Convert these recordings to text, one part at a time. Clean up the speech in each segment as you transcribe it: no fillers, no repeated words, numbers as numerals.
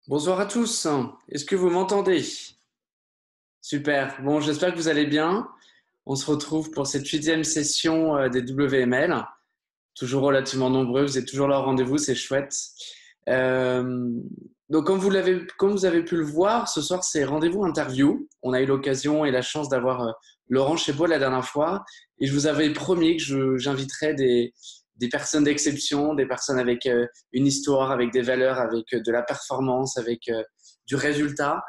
Bonsoir à tous. Est-ce que vous m'entendez? Super. Bon, j'espère que vous allez bien. On se retrouve pour cette 8e session des WML. Toujours relativement nombreux. Vous êtes toujours là au rendez-vous. C'est chouette. Euh, donc, comme vous avez pu le voir, ce soir, c'est rendez-vous interview. On a eu l'occasion et la chance d'avoir Laurent Chébeau la dernière fois. Et je vous avais promis que j'inviterais des personnes d'exception, des personnes avec une histoire, avec des valeurs, avec de la performance, avec du résultat.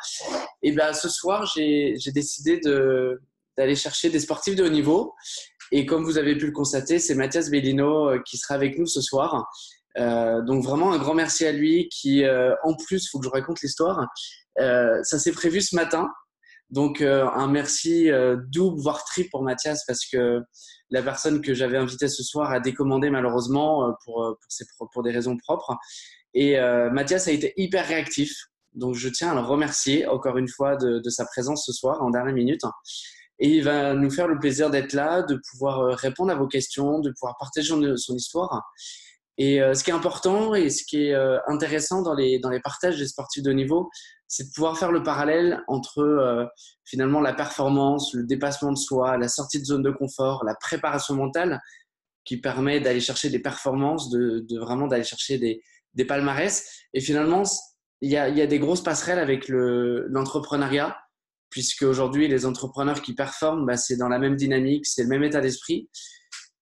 Et ben ce soir, j'ai décidé d'aller chercher des sportifs de haut niveau. Et comme vous avez pu le constater, c'est Mathias Bellino qui sera avec nous ce soir. Donc vraiment un grand merci à lui qui, en plus, faut que je raconte l'histoire. Ça s'est prévu ce matin. Donc un merci double voire triple pour Mathias parce que la personne que j'avais invitée ce soir a décommandé malheureusement pour des raisons propres. Et Mathias a été hyper réactif. Donc je tiens à le remercier encore une fois de sa présence ce soir en dernière minute. Et il va nous faire le plaisir d'être là, de pouvoir répondre à vos questions, de pouvoir partager son histoire. Et ce qui est important et ce qui est intéressant dans les partages des sportifs de haut niveau, c'est de pouvoir faire le parallèle entre finalement la performance, le dépassement de soi, la sortie de zone de confort, la préparation mentale qui permet d'aller chercher des performances, de vraiment d'aller chercher des palmarès. Et finalement, il y a des grosses passerelles avec l'entrepreneuriat, puisque aujourd'hui, les entrepreneurs qui performent, bah, c'est dans la même dynamique, c'est le même état d'esprit.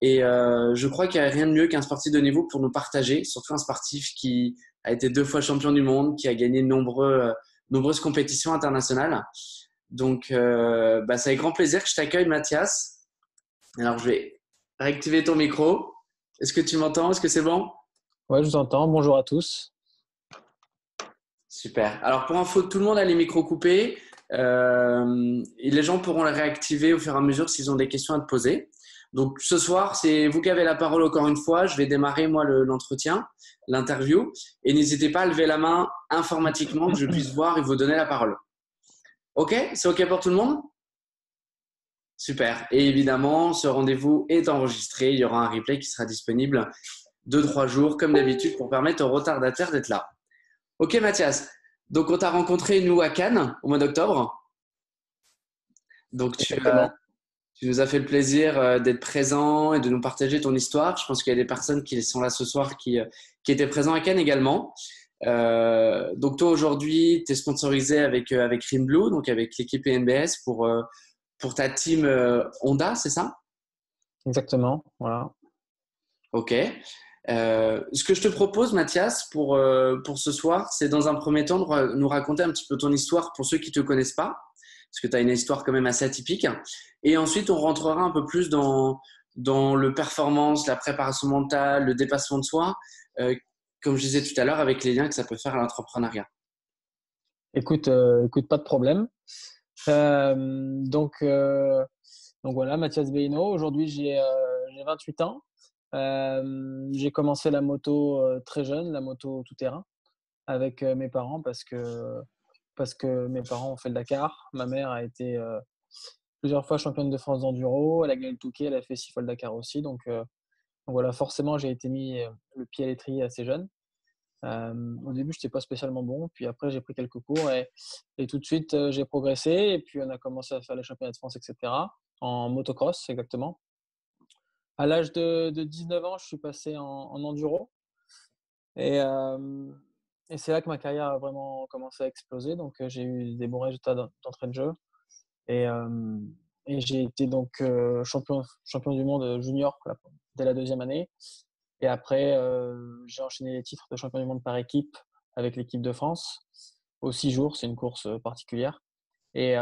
Et je crois qu'il n'y a rien de mieux qu'un sportif de niveau pour nous partager, surtout un sportif qui a été 2 fois champion du monde, qui a gagné nombreuses compétitions internationales. Donc, bah, c'est avec grand plaisir que je t'accueille, Mathias. Alors, je vais réactiver ton micro. Est-ce que tu m'entends? Est-ce que c'est bon? Ouais, je vous entends. Bonjour à tous. Super. Alors, pour info, tout le monde a les micros coupés. Et les gens pourront les réactiver au fur et à mesure s'ils ont des questions à te poser. Donc, ce soir, c'est vous qui avez la parole encore une fois. Je vais démarrer, moi, l'entretien, l'interview. Et n'hésitez pas à lever la main informatiquement que je puisse voir et vous donner la parole. OK? C'est OK pour tout le monde? Super. Et évidemment, ce rendez-vous est enregistré. Il y aura un replay qui sera disponible 2, 3 jours, comme d'habitude, pour permettre aux retardataires d'être là. Ok, Mathias. Donc, on t'a rencontré, nous, à Cannes, au mois d'octobre. Donc, Exactement. tu nous as fait le plaisir d'être présent et de nous partager ton histoire. Je pense qu'il y a des personnes qui sont là ce soir qui étaient présents à Cannes également. Donc, toi, aujourd'hui, tu es sponsorisé avec Rimblue, donc avec l'équipe NBS pour ta team Honda, c'est ça? Exactement. Voilà. Ok. Ce que je te propose, Mathias, pour ce soir, c'est dans un premier temps de nous raconter un petit peu ton histoire pour ceux qui ne te connaissent pas, parce que tu as une histoire quand même assez atypique. Et ensuite, on rentrera un peu plus dans le performance, la préparation mentale, le dépassement de soi, euh, comme je disais tout à l'heure, avec les liens que ça peut faire à l'entrepreneuriat. Écoute, pas de problème. Euh, donc, euh, donc voilà, Mathias Beino. Aujourd'hui, j'ai 28 ans. J'ai commencé la moto très jeune, la moto tout-terrain, avec mes parents parce que mes parents ont fait le Dakar. Ma mère a été plusieurs fois championne de France d'enduro. Elle a gagné le Touquet, elle a fait 6 fois le Dakar aussi. Donc voilà, forcément, j'ai été mis le pied à l'étrier assez jeune. Au début, je n'étais pas spécialement bon, puis après, j'ai pris quelques cours et tout de suite, j'ai progressé. Et puis, on a commencé à faire les championnats de France, etc., en motocross, exactement. À l'âge de 19 ans, je suis passé en enduro et, euh, et c'est là que ma carrière a vraiment commencé à exploser. Donc, j'ai eu des bons résultats d'entrée de jeu et, euh, et j'ai été donc champion du monde junior dès la deuxième année. Et après, j'ai enchaîné les titres de champion du monde par équipe avec l'équipe de France. Au 6 jours, c'est une course particulière. Et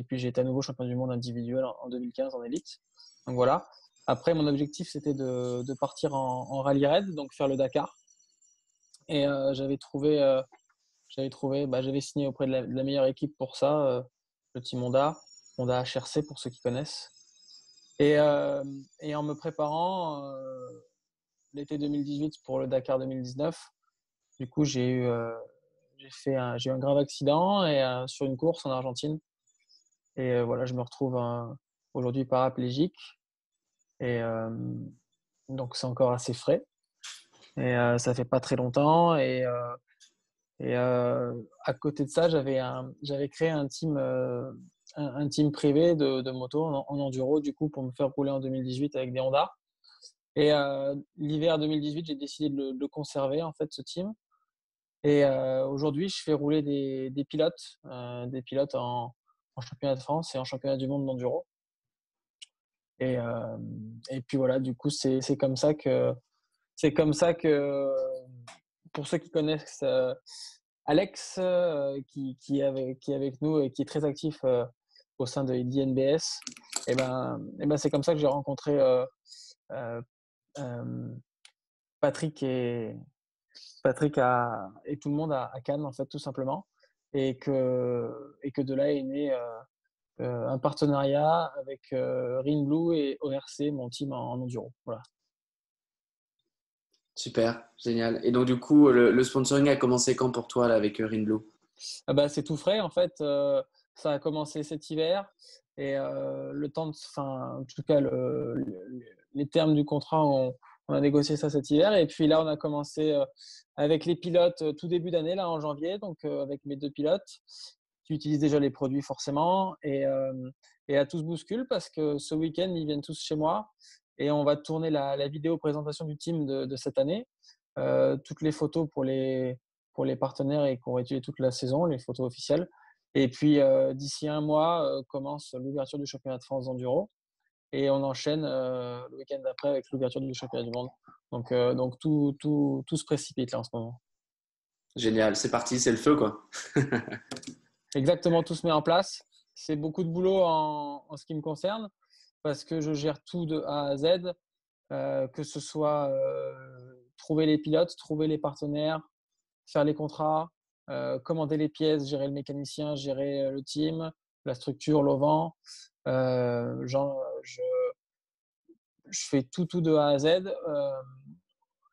puis, j'ai été à nouveau champion du monde individuel en 2015 en élite. Donc voilà. Après, mon objectif, c'était de partir en rallye raid, donc faire le Dakar. Et j'avais signé auprès de la meilleure équipe pour ça, le team Honda HRC pour ceux qui connaissent. Et, euh, et en me préparant, l'été 2018 pour le Dakar 2019. Du coup, j'ai eu un grave accident sur une course en Argentine. Et voilà, je me retrouve aujourd'hui paraplégique. Et donc, c'est encore assez frais. Et ça fait pas très longtemps. Et à côté de ça, j'avais créé un team, un team privé de moto en enduro, du coup, pour me faire rouler en 2018 avec des Honda. Et l'hiver 2018, j'ai décidé de le conserver, en fait, ce team. Et aujourd'hui, je fais rouler des pilotes en championnat de France et en championnat du monde d'enduro. Et, et puis voilà, du coup, c'est comme ça que, pour ceux qui connaissent Alex, qui est avec nous et qui est très actif au sein de d'INBS, et ben c'est comme ça que j'ai rencontré euh, euh, Patrick et tout le monde à Cannes, en fait, tout simplement. Et que de là est né un partenariat avec Ring Blue et ORC, mon team en enduro. Voilà. Super, génial. Et donc, du coup, le sponsoring a commencé quand pour toi là, avec Rinblue? Ah bah, c'est tout frais, en fait. Ça a commencé cet hiver. Et le temps enfin, en tout cas, les termes du contrat, on a négocié ça cet hiver. Et puis là, on a commencé avec les pilotes tout début d'année, là, en janvier, donc avec mes 2 pilotes qui utilisent déjà les produits forcément. Et là, tout se bouscule parce que ce week-end, ils viennent tous chez moi et on va tourner la vidéo présentation du team de cette année. Toutes les photos pour les partenaires et qu'on va étudier toute la saison, les photos officielles. Et puis, d'ici un mois, commence l'ouverture du championnat de France d'enduro. Et on enchaîne le week-end d'après avec l'ouverture du championnat du monde. Donc tout se précipite là en ce moment. Génial, c'est parti, c'est le feu, quoi. Exactement, tout se met en place. C'est beaucoup de boulot en ce qui me concerne parce que je gère tout de A à Z, que ce soit trouver les pilotes, trouver les partenaires, faire les contrats, commander les pièces, gérer le mécanicien, gérer le team, la structure, l'auvent. Genre, je fais tout de A à Z.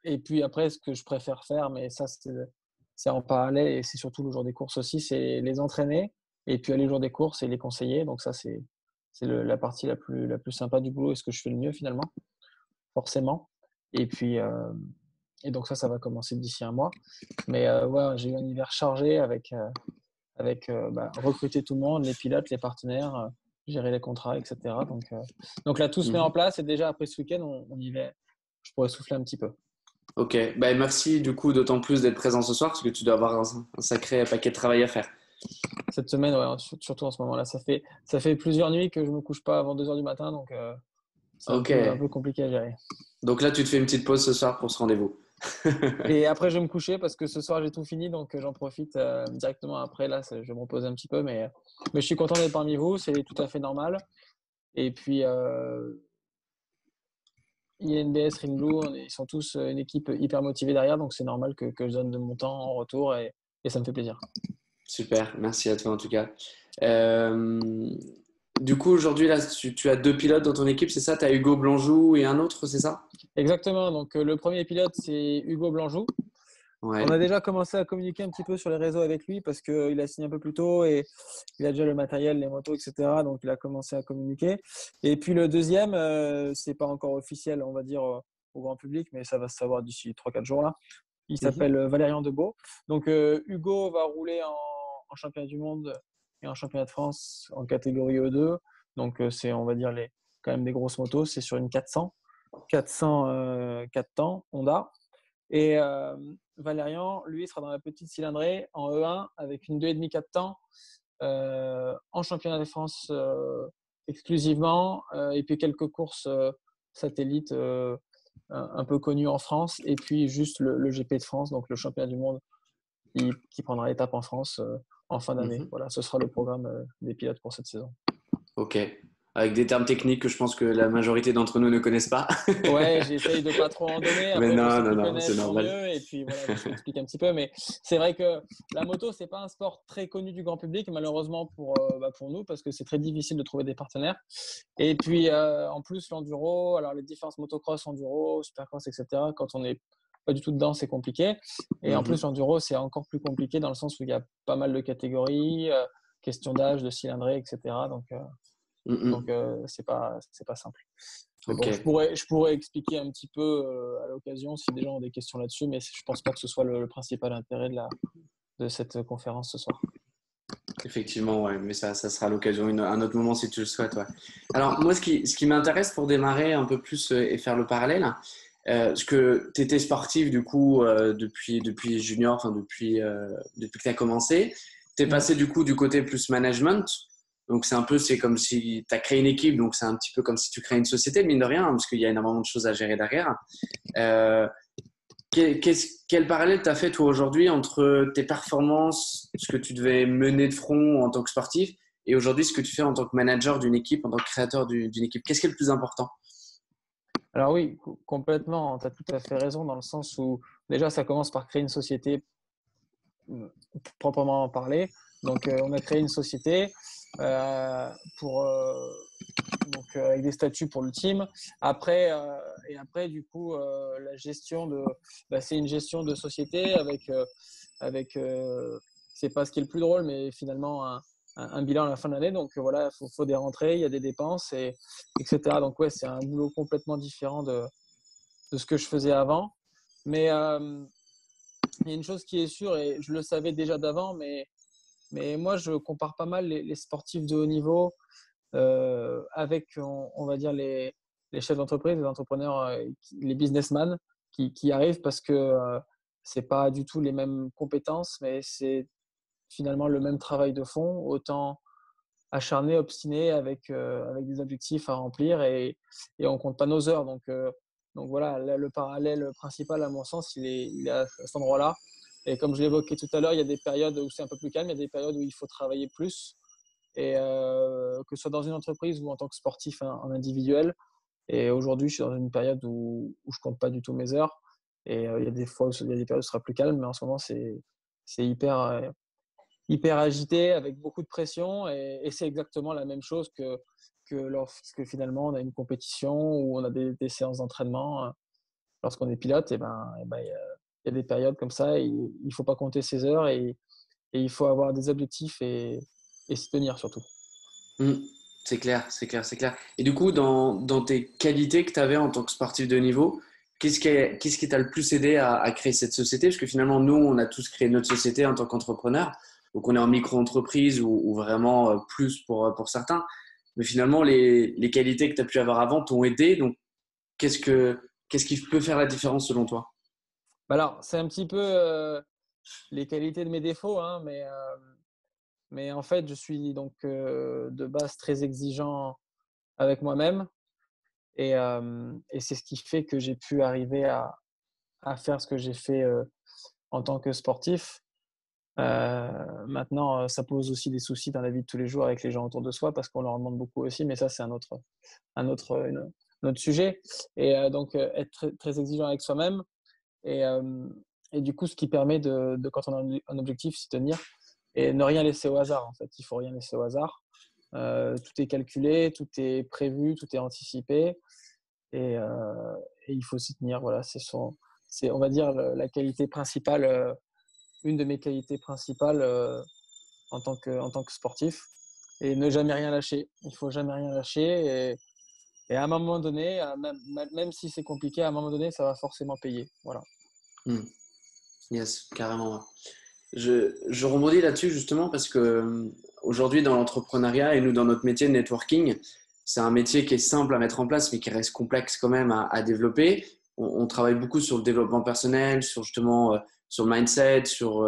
Et puis après, ce que je préfère faire, mais ça, c'est en parallèle et c'est surtout le jour des courses aussi, c'est les entraîner et puis aller le jour des courses et les conseiller. Donc ça, c'est la partie la plus sympa du boulot et ce que je fais le mieux finalement, forcément. Et puis, et donc ça va commencer d'ici un mois. Mais ouais, j'ai eu un hiver chargé avec recruter tout le monde, les pilotes, les partenaires, gérer les contrats, etc. Donc là, tout se met en Mhm. place et déjà après ce week-end, on y va. Je pourrais souffler un petit peu. Ok, bah, merci du coup d'autant plus d'être présent ce soir parce que tu dois avoir un sacré paquet de travail à faire. Cette semaine, ouais, surtout en ce moment-là, ça fait plusieurs nuits que je me couche pas avant 2 heures du matin, donc c'est Ok, un peu compliqué à gérer. donc là tu te fais une petite pause ce soir pour ce rendez-vous. Et après, je vais me coucher parce que ce soir, j'ai tout fini, donc j'en profite directement après. Là, je vais me reposer un petit peu, mais je suis content d'être parmi vous, c'est tout à fait normal. Et puis, INBS, Ring Blue, ils sont tous une équipe hyper motivée derrière, donc c'est normal que je donne de mon temps en retour et ça me fait plaisir. Super, merci à toi en tout cas. Euh, du coup aujourd'hui là tu as 2 pilotes dans ton équipe, c'est ça? Tu as Hugo Blanjou et un autre, c'est ça? Exactement, donc le premier pilote, c'est Hugo Blanjou. On Ouais. a déjà commencé à communiquer un petit peu sur les réseaux avec lui parce qu'il a signé un peu plus tôt et il a déjà le matériel, les motos, etc. Donc il a commencé à communiquer. Et puis le deuxième, c'est pas encore officiel, on va dire, au grand public, mais ça va se savoir d'ici 3-4 jours là. Il Mhm. s'appelle Valérian Debeau. Donc Hugo va rouler en championnat du monde et en championnat de France en catégorie E2. Donc c'est, on va dire, quand même des grosses motos. C'est sur une 400 4 temps Honda. Et Valérian, lui, sera dans la petite cylindrée en E1 avec une 2,5 4 temps en championnat de France exclusivement et puis quelques courses satellites un peu connues en France et puis juste le GP de France, donc le championnat du monde qui prendra l'étape en France en fin d'année. Mhm. Voilà, ce sera le programme des pilotes pour cette saison. Ok, avec des termes techniques que je pense que la majorité d'entre nous ne connaissent pas. Ouais, j'essaye de pas trop en donner. Mais Après, pour non, ceux non, qui non, c'est connaissent, tant normal. mieux. Et puis voilà, j'explique un petit peu. Mais c'est vrai que la moto, c'est pas un sport très connu du grand public, malheureusement pour nous, parce que c'est très difficile de trouver des partenaires. Et puis en plus, l'enduro, alors les différences motocross, enduro, supercross, etc. Quand on n'est pas du tout dedans, c'est compliqué. Et en plus, Mhm. l'enduro, c'est encore plus compliqué dans le sens où il y a pas mal de catégories, question d'âge, de cylindrée, etc. Donc Mhm. c'est pas simple. Mais Ok. bon, je pourrais expliquer un petit peu à l'occasion si des gens ont des questions là-dessus, mais je pense pas que ce soit le principal intérêt de cette conférence ce soir. Effectivement, ouais, mais ça sera l'occasion, un autre moment si tu le souhaites. Ouais. Alors, moi, ce qui m'intéresse pour démarrer un peu plus et faire le parallèle, parce que tu étais sportif du coup depuis junior, enfin depuis que tu as commencé. Tu es Mm. passé du coup du côté plus management. Donc, c'est comme si tu as créé une équipe, donc c'est un petit peu comme si tu crées une société, mine de rien, hein, parce qu'il y a énormément de choses à gérer derrière. Euh, quel parallèle t'as fait toi aujourd'hui entre tes performances, ce que tu devais mener de front en tant que sportif, et aujourd'hui ce que tu fais en tant que manager d'une équipe, en tant que créateur d'une équipe? Qu'est-ce qui est le plus important? Alors oui, complètement, tu as tout à fait raison dans le sens où déjà ça commence par créer une société proprement parler. Donc on a créé une société euh, pour, avec des statuts pour le team. Après, du coup, la gestion c'est une gestion de société avec c'est pas ce qui est le plus drôle, mais finalement un bilan à la fin de l'année. Donc voilà, faut des rentrées, il y a des dépenses, etc. Donc ouais, c'est un boulot complètement différent de ce que je faisais avant. Mais il y a une chose qui est sûre, et je le savais déjà d'avant, mais moi, je compare pas mal les sportifs de haut niveau avec, on va dire, les chefs d'entreprise, les entrepreneurs, les businessmen qui arrivent parce que c'est pas du tout les mêmes compétences, mais c'est finalement le même travail de fond, autant acharné, obstiné, avec des objectifs à remplir et on compte pas nos heures. Donc voilà, là, le parallèle principal, à mon sens, il est à cet endroit-là. Et comme je l'évoquais tout à l'heure, il y a des périodes où c'est un peu plus calme, il y a des périodes où il faut travailler plus, et que ce soit dans une entreprise ou en tant que sportif en individuel. Et aujourd'hui, je suis dans une période où je compte pas du tout mes heures. Et il y a des fois où il y a des périodes où ce sera plus calme, mais en ce moment, c'est hyper agité, avec beaucoup de pression. Et c'est exactement la même chose que lorsque finalement on a une compétition ou on a des séances d'entraînement. Lorsqu'on est pilote, il y a des périodes comme ça, et il ne faut pas compter ses heures, et il faut avoir des objectifs et s'y tenir surtout. Hmm, c'est clair, c'est clair, c'est clair. Et du coup, dans tes qualités que tu avais en tant que sportif de haut niveau, qu'est-ce qui t'a le plus aidé à créer cette société? Parce que finalement, nous, on a tous créé notre société en tant qu'entrepreneur. Donc, on est en micro-entreprise ou vraiment plus pour certains. Mais finalement, les qualités que tu as pu avoir avant t'ont aidé. Donc, qu'est-ce qui peut faire la différence selon toi? Alors, c'est un petit peu les qualités de mes défauts, hein, mais en fait, je suis donc de base très exigeant avec moi-même, et c'est ce qui fait que j'ai pu arriver à faire ce que j'ai fait en tant que sportif. Maintenant, ça pose aussi des soucis dans la vie de tous les jours avec les gens autour de soi parce qu'on leur demande beaucoup aussi, mais ça, c'est un autre sujet. Et donc, être très, très exigeant avec soi-même, et, euh, et du coup, ce qui permet quand on a un objectif, s'y tenir et ne rien laisser au hasard. En fait, il faut rien laisser au hasard. Tout est calculé, tout est prévu, tout est anticipé, et, euh, et il faut s'y tenir. Voilà, c'est, on va dire, la qualité principale, une de mes qualités principales en tant que sportif. Et ne jamais rien lâcher. Il faut jamais rien lâcher. Et à un moment donné, même si c'est compliqué, à un moment donné, ça va forcément payer. Voilà. Hmm, yes, carrément. Je rebondis là-dessus justement parce que aujourd'hui dans l'entrepreneuriat et nous dans notre métier de networking, c'est un métier qui est simple à mettre en place mais qui reste complexe quand même à développer. On travaille beaucoup sur le développement personnel, sur justement sur le mindset, sur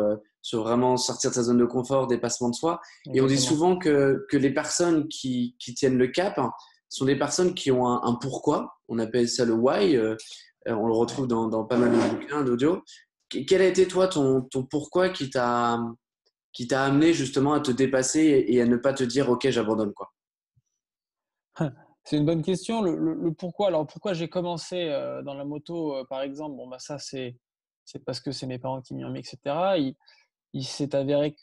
vraiment sortir de sa zone de confort, dépassement de soi. Et on dit Exactement. souvent que les personnes qui tiennent le cap sont des personnes qui ont un pourquoi. On appelle ça le why. On le retrouve Ouais. dans pas mal de bouquins, d'audio. Quel a été toi ton pourquoi qui t'a amené justement à te dépasser et à ne pas te dire ok j'abandonne quoi. C'est une bonne question. Le pourquoi. Alors pourquoi j'ai commencé dans la moto, par exemple. Bon, bah ça c'est parce que c'est mes parents qui m'y ont mis, etc. Il s'est avéré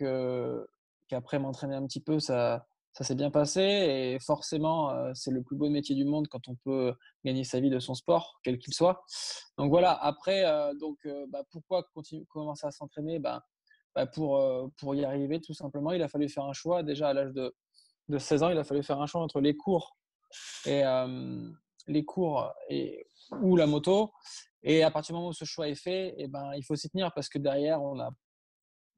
qu'après m'entraîner un petit peu, ça s'est bien passé, et forcément, c'est le plus beau métier du monde quand on peut gagner sa vie de son sport, quel qu'il soit. Donc voilà. Après, pourquoi commencer à s'entraîner? Pour y arriver, tout simplement, il a fallu faire un choix. Déjà à l'âge de 16 ans, il a fallu faire un choix entre et les cours ou la moto. Et à partir du moment où ce choix est fait, il faut s'y tenir parce que derrière,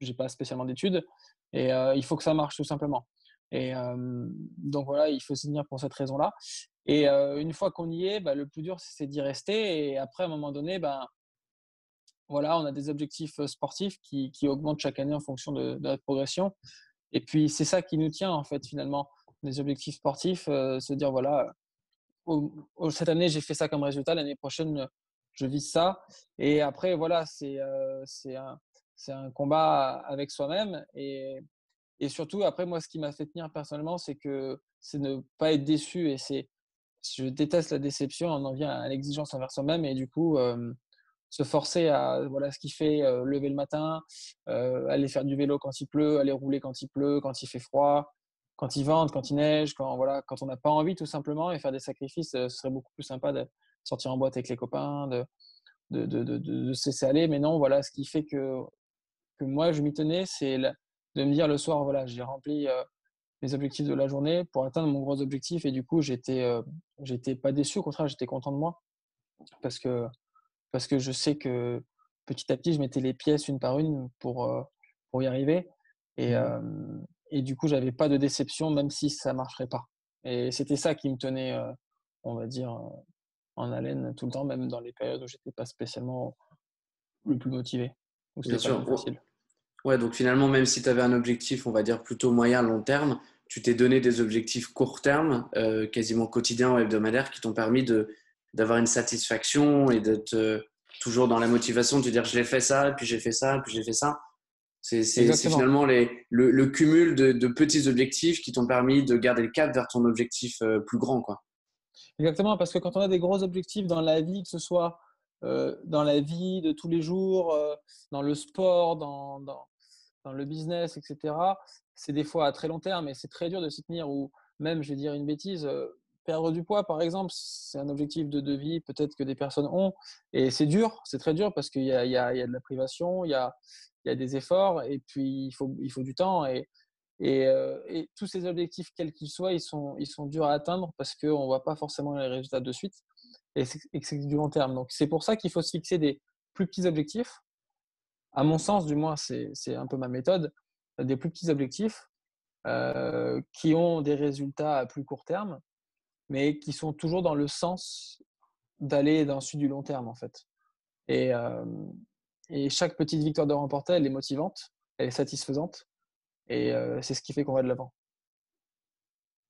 j'ai pas spécialement d'études et il faut que ça marche tout simplement. Et donc voilà, il faut s'y tenir pour cette raison-là. Et une fois qu'on y est, bah, le plus dur, c'est d'y rester. Et après, à un moment donné, ben, voilà, on a des objectifs sportifs qui augmentent chaque année en fonction de notre progression. Et puis, c'est ça qui nous tient, en fait, finalement. Des objectifs sportifs, se dire, voilà, cette année, j'ai fait ça comme résultat. L'année prochaine, je vise ça. Et après, voilà, c'est un combat avec soi-même. Et surtout, après, moi, ce qui m'a fait tenir personnellement, c'est ne pas être déçu. Je déteste la déception. On en vient à l'exigence envers soi-même. Et du coup, se forcer à, voilà, ce qui fait, lever le matin, aller faire du vélo quand il pleut, aller rouler quand il pleut, quand il fait froid, quand il vente, quand il neige, voilà, quand on n'a pas envie tout simplement et faire des sacrifices, ce serait beaucoup plus sympa de sortir en boîte avec les copains, de se laisser aller. Mais non, voilà, ce qui fait que moi je m'y tenais, de me dire le soir, voilà, j'ai rempli mes objectifs de la journée pour atteindre mon gros objectif et du coup, j'étais pas déçu, au contraire, j'étais content de moi parce que je sais que petit à petit, je mettais les pièces une par une pour y arriver. Et, Mmh. et du coup, j'avais pas de déception, même si ça marcherait pas. Et c'était ça qui me tenait, on va dire, en haleine tout le temps, même dans les périodes où j'étais pas spécialement le plus motivé, où Bien c'était pas le plus sûr. facile. Ouais, donc finalement, même si tu avais un objectif, on va dire plutôt moyen, long terme, tu t'es donné des objectifs court terme, quasiment quotidiens ou hebdomadaires, qui t'ont permis d'avoir une satisfaction et d'être toujours dans la motivation de te dire je l'ai fait ça, puis j'ai fait ça, puis j'ai fait ça. C'est Exactement. finalement le cumul de petits objectifs qui t'ont permis de garder le cap vers ton objectif plus grand, quoi. Exactement, parce que quand on a des gros objectifs dans la vie, que ce soit dans la vie de tous les jours, dans le sport, dans le business, etc., c'est des fois à très long terme et c'est très dur de s'y tenir. Ou même, je vais dire une bêtise, perdre du poids, par exemple, c'est un objectif de vie peut-être que des personnes ont. Et c'est dur, c'est très dur parce qu'il y a de la privation, il y a des efforts et puis il faut du temps. Et tous ces objectifs, quels qu'ils soient, ils sont durs à atteindre parce qu'on ne voit pas forcément les résultats de suite et que c'est du long terme. Donc, c'est pour ça qu'il faut se fixer des plus petits objectifs. À mon sens, du moins, c'est un peu ma méthode, des plus petits objectifs qui ont des résultats à plus court terme, mais qui sont toujours dans le sens d'aller dans le sud du long terme, en fait. Et, euh, et chaque petite victoire de remporter, elle est motivante, elle est satisfaisante, et c'est ce qui fait qu'on va de l'avant.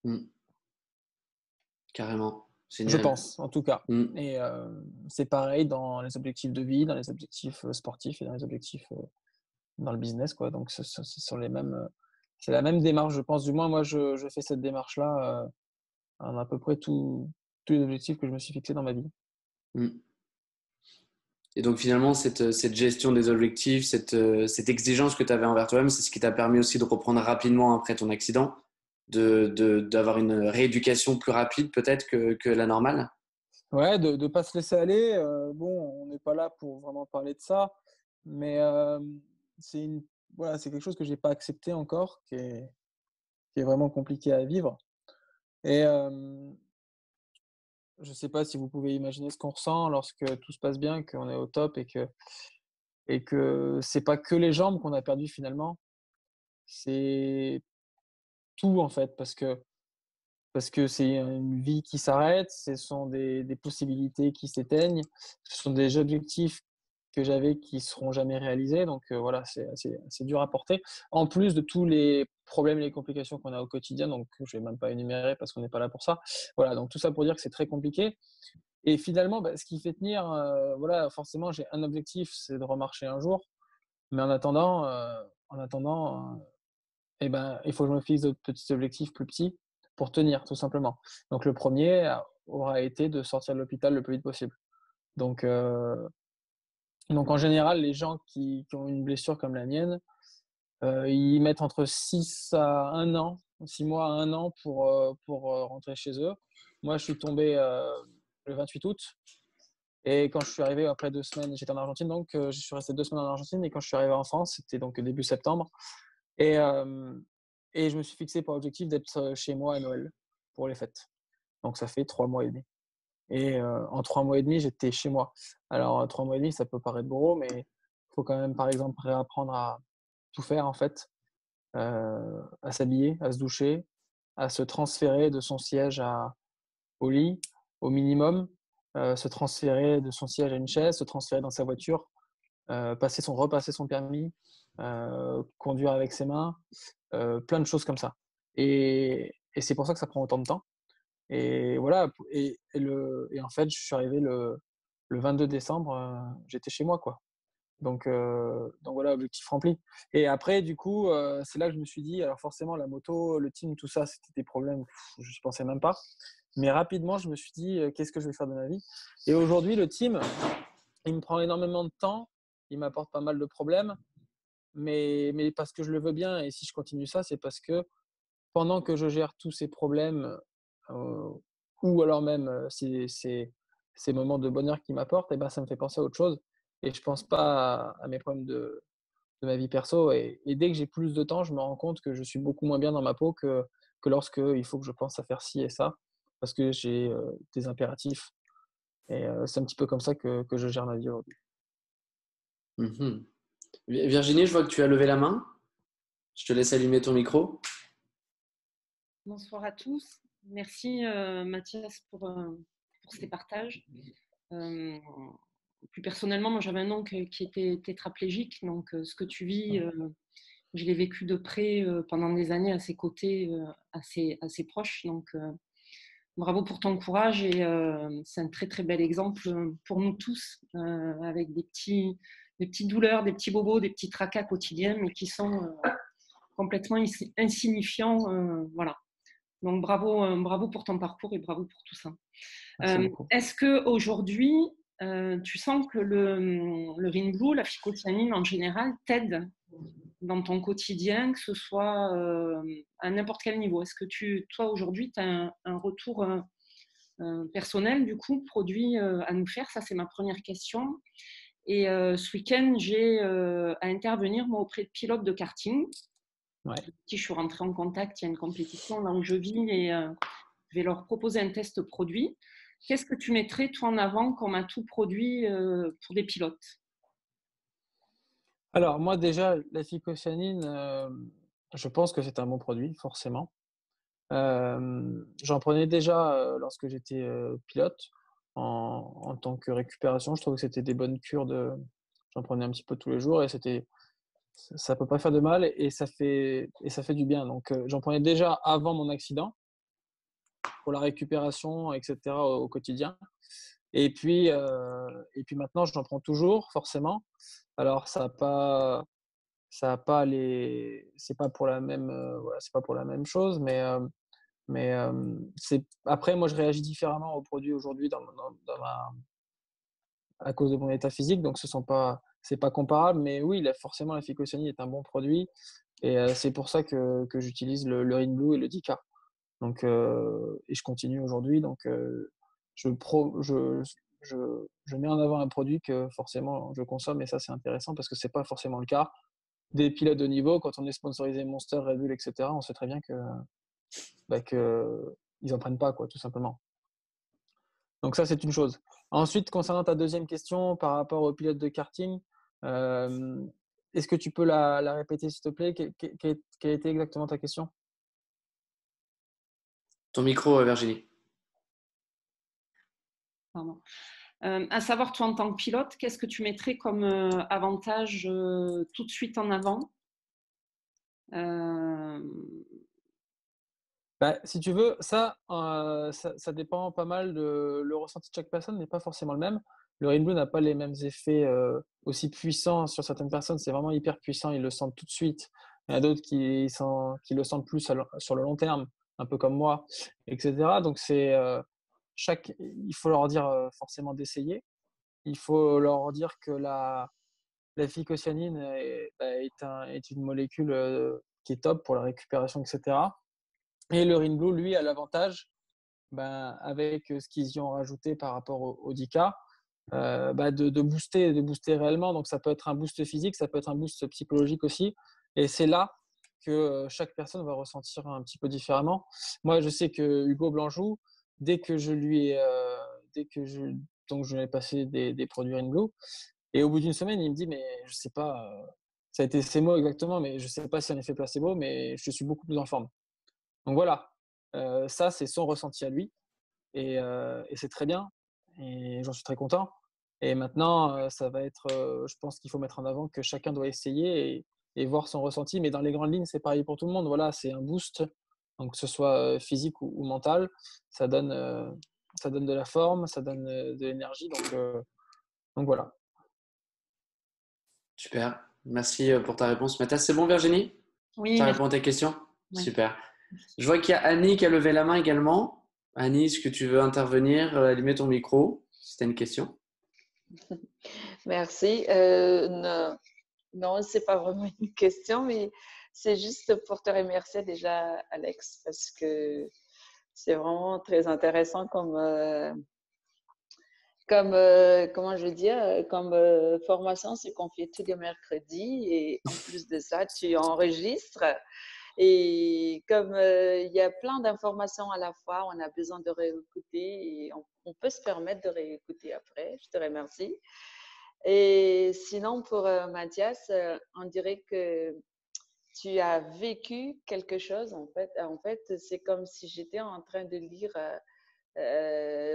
Mm. Carrément. Je Génial. pense, en tout cas. Mm. Et c'est pareil dans les objectifs de vie, dans les objectifs sportifs et dans les objectifs dans le business, quoi. Donc, ce sont les mêmes. C'est la même démarche, je pense. Du moins, moi, je fais cette démarche-là en à peu près tous les objectifs que je me suis fixés dans ma vie. Mm. Et donc finalement, cette gestion des objectifs, cette exigence que tu avais envers toi-même, c'est ce qui t'a permis aussi de reprendre rapidement après ton accident, d'avoir une rééducation plus rapide peut-être que la normale. Ouais, de ne pas se laisser aller. Bon, on n'est pas là pour vraiment parler de ça, mais c'est une, voilà, c'est quelque chose que j'ai pas accepté encore, qui est vraiment compliqué à vivre. Et je ne sais pas si vous pouvez imaginer ce qu'on ressent lorsque tout se passe bien, qu'on est au top et que c'est pas que les jambes qu'on a perdues finalement, c'est tout en fait, parce que c'est une vie qui s'arrête, ce sont des possibilités qui s'éteignent, ce sont des objectifs que j'avais qui seront jamais réalisés, donc voilà, c'est dur à porter. En plus de tous les problèmes et les complications qu'on a au quotidien, donc je vais même pas énumérer parce qu'on n'est pas là pour ça. Voilà, donc tout ça pour dire que c'est très compliqué. Et finalement, bah, ce qui fait tenir, voilà, forcément, j'ai un objectif, c'est de remarcher un jour. Mais en attendant, eh ben, il faut que je me fixe d'autres petits objectifs plus petits pour tenir, tout simplement. Donc le premier aura été de sortir de l'hôpital le plus vite possible. Donc, donc en général, les gens qui ont une blessure comme la mienne, ils mettent entre 6 à 1 an, 6 mois à 1 an pour rentrer chez eux. Moi, je suis tombé le 28 août. Et quand je suis arrivé après 2 semaines, j'étais en Argentine, donc je suis resté 2 semaines en Argentine. Et quand je suis arrivé en France, c'était donc début septembre. Et, euh, et je me suis fixé pour objectif d'être chez moi à Noël pour les fêtes. Donc ça fait 3 mois et demi. Et en 3 mois et demi, j'étais chez moi. Alors 3 mois et demi, ça peut paraître gros, mais il faut quand même, par exemple, réapprendre tout faire en fait, à s'habiller, à se doucher, à se transférer de son siège au lit, au minimum, se transférer de son siège à une chaise, se transférer dans sa voiture, repasser son permis, conduire avec ses mains, plein de choses comme ça. Et c'est pour ça que ça prend autant de temps. Et voilà, et en fait, je suis arrivé le 22 décembre, j'étais chez moi, quoi. Donc voilà, objectif rempli. Et après, du coup, c'est là que je me suis dit, alors forcément, la moto, le team, tout ça, c'était des problèmes, je n'y pensais même pas. Mais rapidement, je me suis dit, qu'est-ce que je vais faire de ma vie? Et aujourd'hui, le team, il me prend énormément de temps, il m'apporte pas mal de problèmes, mais parce que je le veux bien. Et si je continue ça, c'est parce que pendant que je gère tous ces problèmes, ou alors même ces moments de bonheur qu'il m'apporte, et ben, ça me fait penser à autre chose. Et je pense pas à mes problèmes de ma vie perso. Et dès que j'ai plus de temps, je me rends compte que je suis beaucoup moins bien dans ma peau que lorsque il faut que je pense à faire ci et ça, parce que j'ai des impératifs. Et c'est un petit peu comme ça que je gère ma vie aujourd'hui. Mhm. Virginie, je vois que tu as levé la main. Je te laisse allumer ton micro. Bonsoir à tous. Merci Mathias pour ces partages. Plus personnellement, moi j'avais un oncle qui était tétraplégique, donc ce que tu vis, je l'ai vécu de près pendant des années à ses côtés, assez proches. Donc bravo pour ton courage et c'est un très très bel exemple pour nous tous, avec des petites douleurs, des petits bobos, des petits tracas quotidiens, mais qui sont complètement insignifiants. Voilà. Donc bravo pour ton parcours et bravo pour tout ça. Merci beaucoup. Est-ce qu'aujourd'hui, tu sens que le Ring Blue, la phycocyanine en général, t'aide dans ton quotidien, que ce soit à n'importe quel niveau? Est-ce que toi aujourd'hui, tu as un retour personnel, du coup, produit à nous faire? Ça, c'est ma première question. Et ce week-end, j'ai à intervenir moi, auprès de pilotes de karting. Ouais. Je suis rentrée en contact, il y a une compétition là où je vis et je vais leur proposer un test produit. Qu'est-ce que tu mettrais toi en avant comme atout produit pour des pilotes? Alors moi déjà, la phycocyanine, je pense que c'est un bon produit, forcément. J'en prenais déjà lorsque j'étais pilote en tant que récupération. Je trouve que c'était des bonnes cures j'en prenais un petit peu tous les jours et ça peut pas faire de mal et ça fait du bien. Donc j'en prenais déjà avant mon accident pour la récupération, etc. au quotidien. Et puis maintenant, j'en prends toujours, forcément. Alors, c'est pas pour la même, voilà, c'est pas pour la même chose, mais après, moi, je réagis différemment aux produits aujourd'hui à cause de mon état physique, donc c'est pas comparable. Mais oui, forcément, la phycocyanine est un bon produit et c'est pour ça que j'utilise le Rin Blue et le Dica. Donc, et je continue aujourd'hui. Donc, je, pro, je mets en avant un produit que forcément je consomme et ça, c'est intéressant parce que c'est pas forcément le cas des pilotes de niveau. Quand on est sponsorisé Monster, Red Bull, etc., on sait très bien que ils en prennent pas, quoi, tout simplement. Donc ça, c'est une chose. Ensuite, concernant ta deuxième question par rapport aux pilotes de karting, euh, est-ce que tu peux la répéter, s'il te plaît? Quelle était exactement ta question? Ton micro, Virginie. Pardon. À savoir, toi en tant que pilote, qu'est-ce que tu mettrais comme avantage tout de suite en avant? Bah, si tu veux, ça dépend pas mal le ressenti de chaque personne n'est pas forcément le même. Le Rainbow n'a pas les mêmes effets aussi puissants sur certaines personnes. C'est vraiment hyper puissant, ils le sentent tout de suite. Il y en a d'autres qui le sentent plus sur le long terme, un peu comme moi, etc. Donc il faut leur dire forcément d'essayer. Il faut leur dire que la phycocyanine est une molécule qui est top pour la récupération, etc. Et le Rin Blue, lui, a l'avantage, avec ce qu'ils y ont rajouté par rapport au Dika, de booster réellement. Donc, ça peut être un boost physique, ça peut être un boost psychologique aussi. Et c'est là que chaque personne va ressentir un petit peu différemment. Moi, je sais que Hugo Blanjou, dès que je lui ai, dès que je, donc je lui ai passé des produits Rin Blue, et au bout d'une semaine, il me dit, mais je sais pas, Ça a été ces mots exactement, mais je ne sais pas si c'est un effet placebo, mais je suis beaucoup plus en forme. Donc voilà, ça, c'est son ressenti à lui et c'est très bien et j'en suis très content. Et maintenant, ça va être, je pense qu'il faut mettre en avant que chacun doit essayer et voir son ressenti. Mais dans les grandes lignes, c'est pareil pour tout le monde. Voilà, c'est un boost, donc que ce soit, physique ou mental, ça donne, heu, ça donne de la forme, ça donne, de l'énergie donc voilà. Super. Merci pour ta réponse. Mathias, c'est bon, Virginie? Oui, Ça merci. répond à tes questions? Ouais. Super. Je vois qu'il y a Annie qui a levé la main également. Annie, est-ce que tu veux intervenir, allumer ton micro si tu as une question? Merci. Non, non, c'est pas vraiment une question, mais c'est juste pour te remercier déjà, Alex, parce que c'est vraiment très intéressant comment je veux dire, comme formation, c'est qu'on fait tous les mercredis et en plus de ça, tu enregistres. Et comme il y a plein d'informations à la fois, on a besoin de réécouter et on peut se permettre de réécouter après. Je te remercie. Et sinon, pour Mathias, on dirait que tu as vécu quelque chose, en fait. En fait, c'est comme si j'étais en train de lire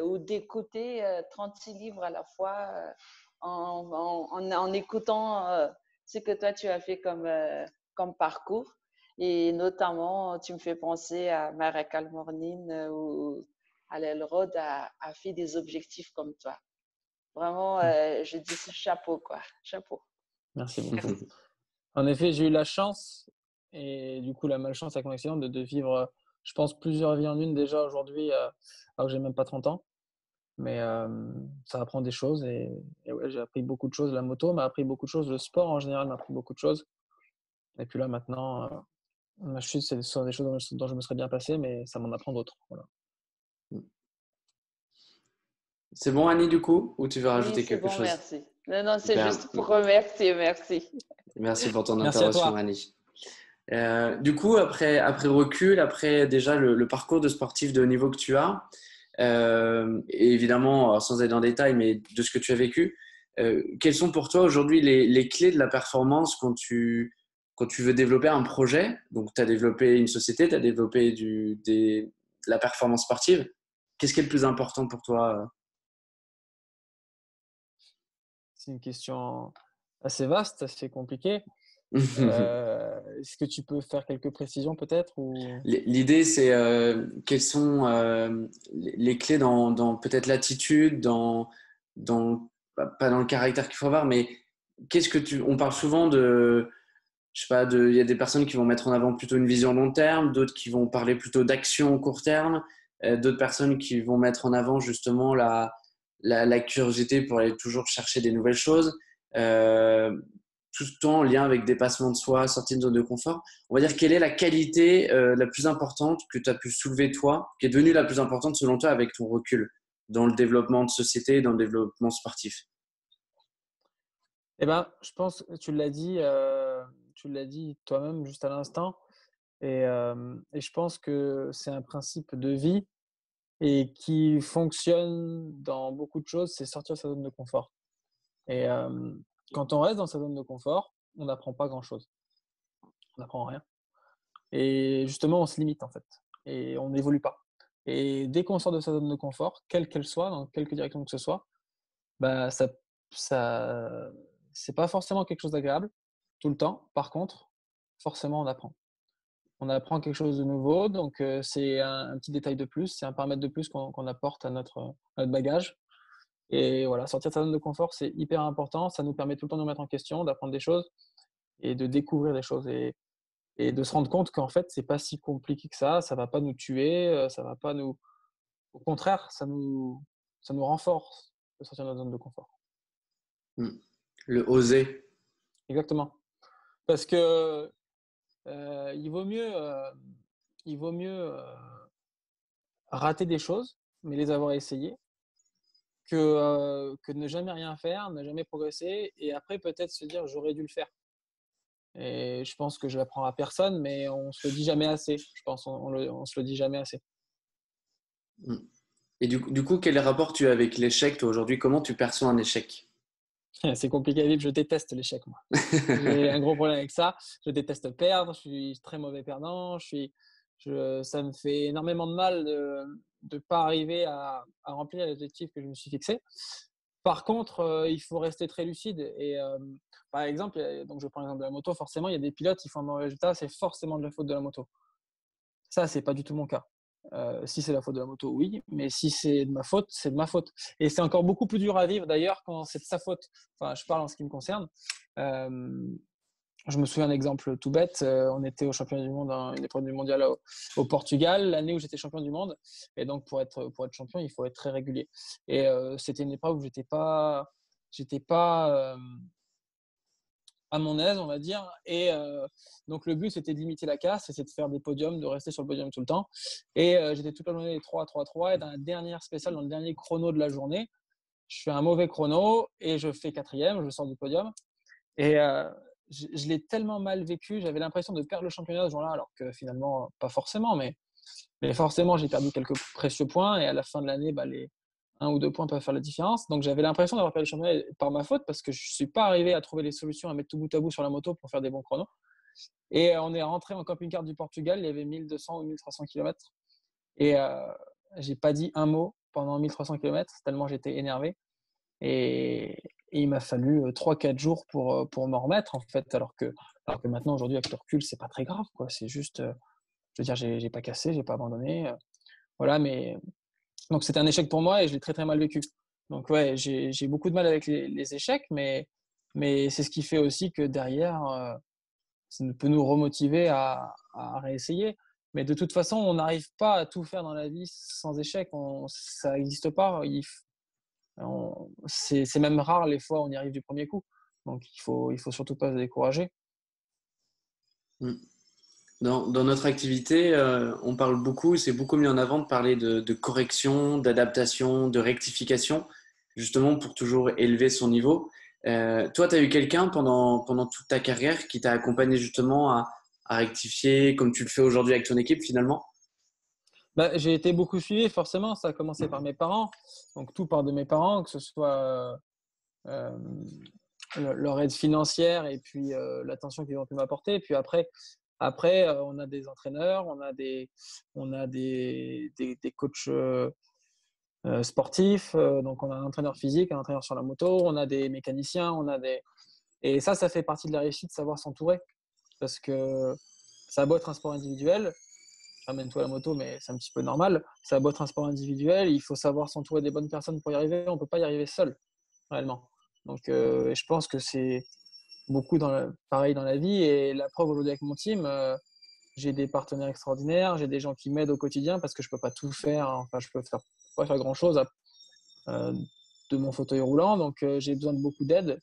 ou d'écouter 36 livres à la fois en écoutant ce que toi, tu as fait comme parcours. Et notamment, tu me fais penser à Miracle Morning ou à l'Elrod a fait des objectifs comme toi. Vraiment, je dis chapeau, quoi. Chapeau. Merci beaucoup. En effet, j'ai eu la chance et du coup la malchance avec mon accident de vivre, je pense plusieurs vies en une déjà aujourd'hui, alors que j'ai même pas 30 ans. Mais ça apprend des choses et ouais, j'ai appris beaucoup de choses. La moto m'a appris beaucoup de choses, le sport en général m'a appris beaucoup de choses et puis là maintenant, ma chute, ce sont des choses dont je me serais bien passé, mais ça m'en apprend d'autres, voilà. C'est bon, Annie, du coup? Ou tu veux Oui, rajouter c'est quelque bon, chose? merci. Non, non, c'est Super. juste pour remercier, merci. Merci pour ton Merci à intervention, toi. Annie. Du coup, après recul, après déjà le parcours de sportif de haut niveau que tu as, et évidemment, sans aller dans le détail, mais de ce que tu as vécu, quelles sont pour toi aujourd'hui les clés de la performance quand tu veux développer un projet? Donc, tu as développé une société, tu as développé de la performance sportive. Qu'est-ce qui est le plus important pour toi? C'est une question assez vaste, assez compliquée. Est-ce que tu peux faire quelques précisions peut-être ou? L'idée, c'est quelles sont les clés dans peut-être l'attitude, pas dans le caractère qu'il faut avoir, mais on parle souvent je sais pas, il y a des personnes qui vont mettre en avant plutôt une vision long terme, d'autres qui vont parler plutôt d'action court terme, d'autres personnes qui vont mettre en avant justement la curiosité pour aller toujours chercher des nouvelles choses. Euh, Tout le temps en lien avec dépassement de soi, sortie de zone de confort. On va dire quelle est la qualité la plus importante que tu as pu soulever toi, qui est devenue la plus importante selon toi avec ton recul dans le développement de société, dans le développement sportif. Eh ben, je pense que tu l'as dit toi-même juste à l'instant et je pense que c'est un principe de vie et qui fonctionne dans beaucoup de choses, c'est sortir de sa zone de confort et quand on reste dans sa zone de confort, on n'apprend pas grand-chose. On n'apprend rien et justement, on se limite, en fait et on n'évolue pas et dès qu'on sort de sa zone de confort, quelle qu'elle soit, dans quelque direction que ce soit, bah, ça c'est pas forcément quelque chose d'agréable tout le temps. Par contre, forcément, on apprend. On apprend quelque chose de nouveau, donc c'est un petit détail de plus, c'est un paramètre de plus qu'on apporte à notre bagage et voilà, sortir de sa zone de confort, c'est hyper important. Ça nous permet tout le temps de nous mettre en question, d'apprendre des choses et de découvrir des choses et de se rendre compte qu'en fait, c'est pas si compliqué que ça va pas nous tuer, ça va pas nous au contraire, ça nous renforce de sortir de notre zone de confort. Hmm. Le oser. Exactement. Parce que, il vaut mieux, rater des choses, mais les avoir essayées que ne jamais rien faire, ne jamais progresser et après peut-être se dire: «J'aurais dû le faire» et je pense que je l'apprends à personne, mais on se le dit jamais assez. Je pense on se le dit jamais assez. Hmm. Et du coup, quel rapport tu as avec l'échec, toi, aujourd'hui? Comment tu perçois un échec? C'est compliqué à vivre. Je déteste l'échec, moi. J'ai un gros problème avec ça. Je déteste perdre. Je suis très mauvais perdant. Ça me fait énormément de mal de ne pas arriver à remplir les objectifs que je me suis fixés. Par contre, il faut rester très lucide. Et par exemple, donc je prends l'exemple de la moto, forcément, il y a des pilotes qui font un mauvais résultat, c'est forcément de la faute de la moto. Ça, c'est pas du tout mon cas. Si c'est la faute de la moto, oui, mais si c'est de ma faute, c'est de ma faute. Et c'est encore beaucoup plus dur à vivre d'ailleurs quand c'est de sa faute. Enfin, je parle en ce qui me concerne. Je me souviens d'un exemple tout bête. On était au championnat du monde, une épreuve du mondial au Portugal, l'année où j'étais champion du monde. Et donc, pour être champion, il faut être très régulier. Et c'était une épreuve où j'étais pas à mon aise, on va dire. Et donc, le but, c'était d'imiter la casse, c'était de faire des podiums, de rester sur le podium tout le temps. Et j'étais toute la journée des 3, 3, 3. Et dans la dernière spéciale, dans le dernier chrono de la journée, je fais un mauvais chrono et je fais 4e, je sors du podium. Et je l'ai tellement mal vécu, j'avais l'impression de perdre le championnat ce jour-là, alors que finalement, pas forcément, mais forcément, j'ai perdu quelques précieux points et à la fin de l'année, les 1 ou 2 points peuvent faire la différence. Donc, j'avais l'impression d'avoir perdu le championnat par ma faute parce que je ne suis pas arrivé à trouver les solutions, à mettre tout bout à bout sur la moto pour faire des bons chronos. Et on est rentré en camping-car du Portugal, il y avait 1200 ou 1300 km. Et j'ai pas dit un mot pendant 1300 km, tellement j'étais énervé. Et il m'a fallu 3-4 jours pour m'en remettre, en fait. Alors que maintenant, aujourd'hui, avec le recul, c'est pas très grave, quoi. C'est juste, je veux dire, j'ai pas cassé, j'ai pas abandonné. Voilà, mais donc c'était un échec pour moi et je l'ai très, très mal vécu. Donc, ouais, j'ai beaucoup de mal avec les échecs, mais c'est ce qui fait aussi que derrière, ça peut nous remotiver à réessayer. Mais de toute façon, on n'arrive pas à tout faire dans la vie sans échec. Ça n'existe pas. C'est même rare les fois où on y arrive du premier coup. Donc, il faut surtout pas se décourager. Dans notre activité, on parle beaucoup, c'est beaucoup mis en avant de parler de correction, d'adaptation, de rectification, justement pour toujours élever son niveau. Toi, tu as eu quelqu'un pendant toute ta carrière qui t'a accompagné justement à rectifier, comme tu le fais aujourd'hui avec ton équipe finalement? J'ai été beaucoup suivi, forcément. Ça a commencé par mes parents. Donc, tout part de mes parents, que ce soit euh, leur aide financière et puis l'attention qu'ils ont pu m'apporter. Et puis après, on a des entraîneurs, on a des coachs sportifs. Donc, on a un entraîneur physique, un entraîneur sur la moto, on a des mécaniciens, et ça fait partie de la réussite, savoir s'entourer. Parce que ça a beau être un sport individuel, ramène-toi la moto, mais c'est un petit peu normal. Ça a beau être un sport individuel, il faut savoir s'entourer des bonnes personnes pour y arriver. On ne peut pas y arriver seul, réellement. Donc, je pense que c'est beaucoup pareil dans la vie. Et la preuve aujourd'hui avec mon team, j'ai des partenaires extraordinaires, j'ai des gens qui m'aident au quotidien parce que je ne peux pas tout faire. Enfin, je peux pas faire grand-chose de mon fauteuil roulant. Donc, j'ai besoin de beaucoup d'aide,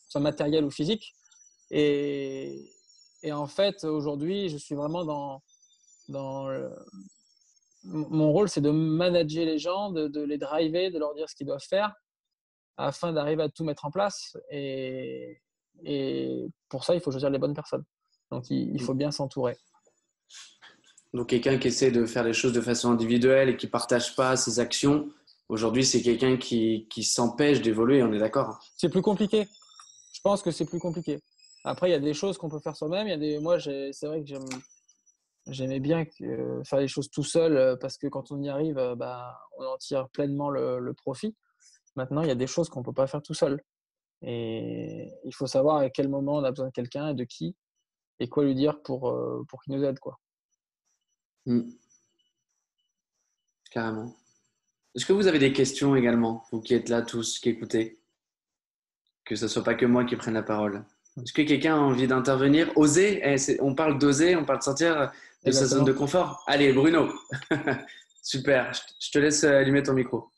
soit matérielle ou physique. Et, en fait, aujourd'hui, je suis vraiment dans mon rôle, c'est de manager les gens, de les driver, de leur dire ce qu'ils doivent faire afin d'arriver à tout mettre en place. Et pour ça, il faut choisir les bonnes personnes. Donc, il faut bien s'entourer. Donc quelqu'un qui essaie de faire les choses de façon individuelle et qui ne partage pas ses actions, aujourd'hui c'est quelqu'un qui s'empêche d'évoluer, on est d'accord? C'est plus compliqué. Je pense que c'est plus compliqué. Après, il y a des choses qu'on peut faire soi-même. Moi, c'est vrai que j'aimais bien faire les choses tout seul parce que quand on y arrive, on en tire pleinement le profit. Maintenant, il y a des choses qu'on ne peut pas faire tout seul. Et il faut savoir à quel moment on a besoin de quelqu'un et de qui et quoi lui dire pour qu'il nous aide, quoi. Carrément. Est-ce que vous avez des questions également, vous qui êtes là tous, qui écoutez? Que ce ne soit pas que moi qui prenne la parole. Est-ce que quelqu'un a envie d'intervenir? Oser? On parle d'oser, on parle de sortir de sa zone Exactement. de confort. Allez, Bruno. Super, je te laisse allumer ton micro.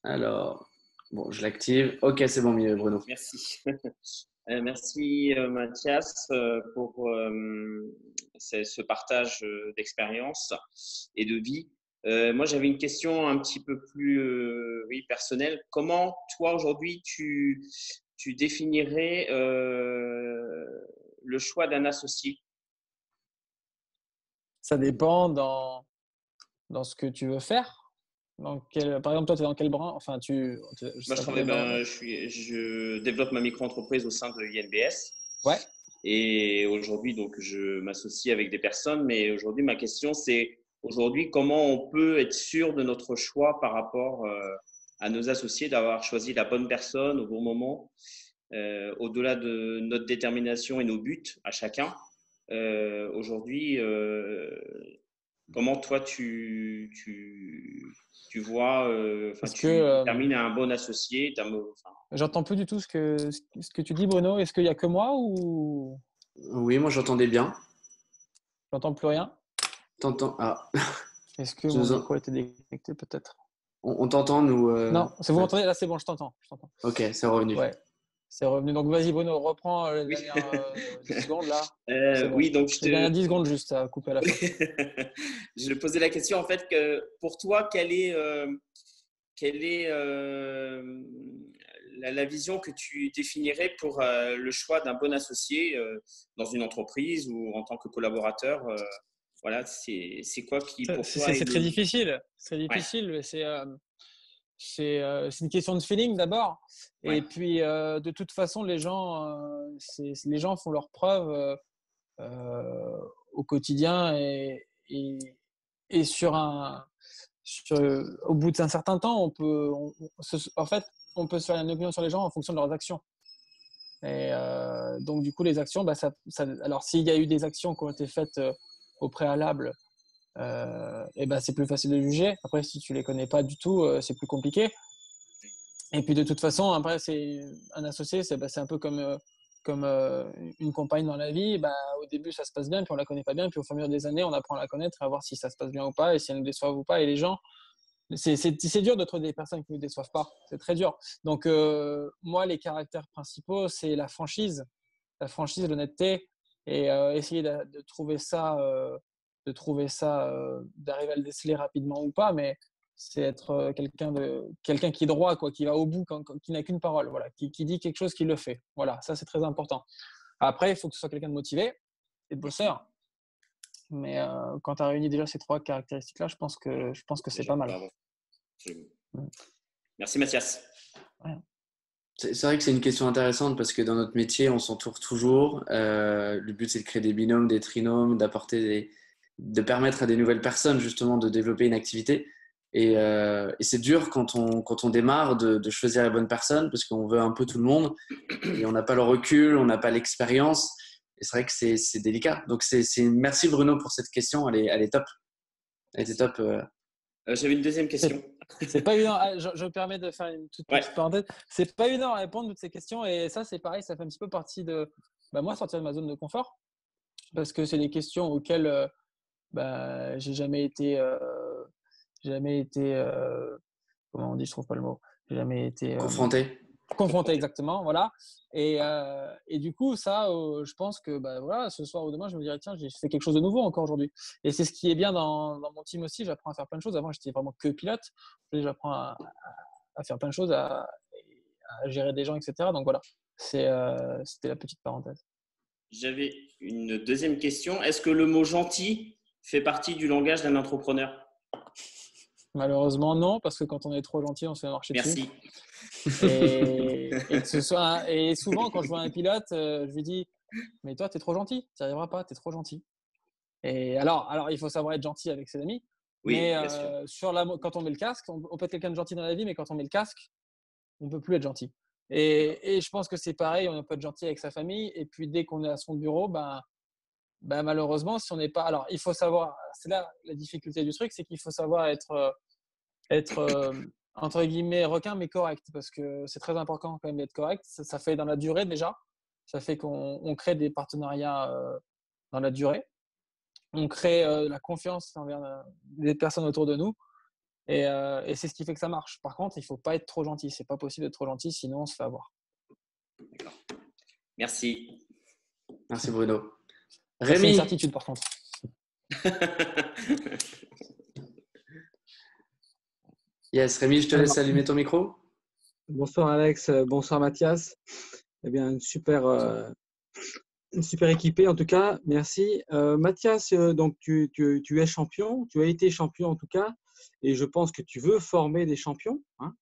Alors, bon, je l'active. Ok, c'est bon, mieux, Bruno. Merci. Merci Mathias pour ce partage d'expérience et de vie. Moi, j'avais une question un petit peu plus personnelle. Comment, toi, aujourd'hui, tu définirais le choix d'un associé? Ça dépend dans ce que tu veux faire. Par exemple, toi, tu es dans quel brin? Enfin, Moi, je développe ma micro-entreprise au sein de INBS. Ouais. Et aujourd'hui, donc, je m'associe avec des personnes. Mais aujourd'hui, ma question, c'est comment on peut être sûr de notre choix par rapport à nos associés, d'avoir choisi la bonne personne au bon moment, au-delà de notre détermination et nos buts à chacun. Aujourd'hui, comment toi, tu vois, tu détermines un bon associé, J'entends plus du tout ce que tu dis, Bruno. Est-ce qu'il y a que moi ou Oui, moi j'entendais bien. j'entends plus rien? T'entends? Ah, Est-ce que mon micro a été déconnecté peut-être? on t'entend, nous. Non, vous m'entendez? Là, c'est bon, je t'entends. Ok, c'est revenu. Ouais, c'est revenu. Donc, vas-y, Bruno, reprends les dernières 10 secondes là. C'est bon. Oui, donc Les dernières 10 secondes juste à couper à la fin. Je posais la question en fait que pour toi, quelle est la vision que tu définirais pour le choix d'un bon associé dans une entreprise ou en tant que collaborateur voilà, c'est quoi qui pour toi c'est très difficile. C'est difficile. Ouais. C'est une question de feeling d'abord. Ouais. Et puis, de toute façon, les gens font leurs preuves au quotidien et au bout d'un certain temps, on peut se faire une opinion sur les gens en fonction de leurs actions. Et donc, du coup, les actions, alors s'il y a eu des actions qui ont été faites au préalable, c'est plus facile de juger. Après, si tu les connais pas du tout, c'est plus compliqué. Et puis de toute façon, après, c'est un associé, c'est un peu comme une compagne dans la vie. Au début, ça se passe bien, puis on la connaît pas bien, puis au fur et à mesure des années, on apprend à la connaître, à voir si ça se passe bien ou pas, et si elle nous déçoit ou pas. Et les gens, c'est dur de trouver des personnes qui ne nous déçoivent pas. C'est très dur. Donc moi, les caractères principaux, c'est la franchise, l'honnêteté, et essayer de trouver ça, d'arriver à le déceler rapidement ou pas, mais c'est être quelqu'un qui est droit, quoi, qui va au bout, qui n'a qu'une parole, voilà, qui dit quelque chose, qui le fait. Voilà, ça c'est très important. Après, il faut que ce soit quelqu'un de motivé et de bosseur. Mais quand tu as réuni déjà ces 3 caractéristiques-là, je pense que c'est pas mal. Merci Mathias. Ouais. C'est vrai que c'est une question intéressante parce que dans notre métier, on s'entoure toujours. Le but, c'est de créer des binômes, des trinômes, de permettre à des nouvelles personnes justement de développer une activité. Et c'est dur quand on démarre de choisir la bonne personne parce qu'on veut un peu tout le monde et on n'a pas le recul, on n'a pas l'expérience. Et c'est vrai que c'est délicat. Donc, merci Bruno pour cette question. Elle est top. Elle était top. J'avais une deuxième question. C'est pas évident. Je me permets de faire une toute petite parenthèse. C'est pas évident à répondre à toutes ces questions. Et ça, c'est pareil, ça fait un petit peu partie de moi, sortir de ma zone de confort. Parce que c'est des questions auxquelles j'ai jamais été comment on dit, je trouve pas le mot. J'ai jamais été confronté exactement, voilà. Et du coup, ça, je pense que voilà, ce soir ou demain, je me dirais tiens, j'ai fait quelque chose de nouveau encore aujourd'hui. Et c'est ce qui est bien dans mon team aussi. J'apprends à faire plein de choses. Avant, j'étais vraiment que pilote. Aujourd'hui, j'apprends à faire plein de choses, à gérer des gens, etc. Donc voilà, c'était la petite parenthèse. J'avais une deuxième question. Est-ce que le mot gentil fait partie du langage d'un entrepreneur? Malheureusement, non, parce que quand on est trop gentil, on se fait marcher dessus. Merci. Et souvent, quand je vois un pilote, je lui dis mais toi, tu es trop gentil, tu n'y arriveras pas, tu es trop gentil. Et alors, il faut savoir être gentil avec ses amis. Oui, mais bien sûr. quand on met le casque, on peut être quelqu'un de gentil dans la vie, mais quand on met le casque, on ne peut plus être gentil. Et je pense que c'est pareil, on peut être gentil avec sa famille. Et puis, dès qu'on est à son bureau, malheureusement, si on n'est pas… Alors, il faut savoir… C'est là la difficulté du truc, c'est qu'il faut savoir être entre guillemets requin, mais correct. Parce que c'est très important quand même d'être correct. Ça fait dans la durée déjà. Ça fait qu'on crée des partenariats dans la durée. On crée la confiance envers les personnes autour de nous. Et c'est ce qui fait que ça marche. Par contre, il ne faut pas être trop gentil. Ce n'est pas possible d'être trop gentil, sinon on se fait avoir. D'accord. Merci. Merci Bruno. Rémi. C'est une certitude par contre. Yes, Rémi, je te laisse allumer ton micro. Bonsoir Alex, bonsoir Mathias. Eh bien, une super équipée en tout cas, merci. Mathias, donc tu es champion, tu as été champion en tout cas. et je pense que tu veux former des champions, hein.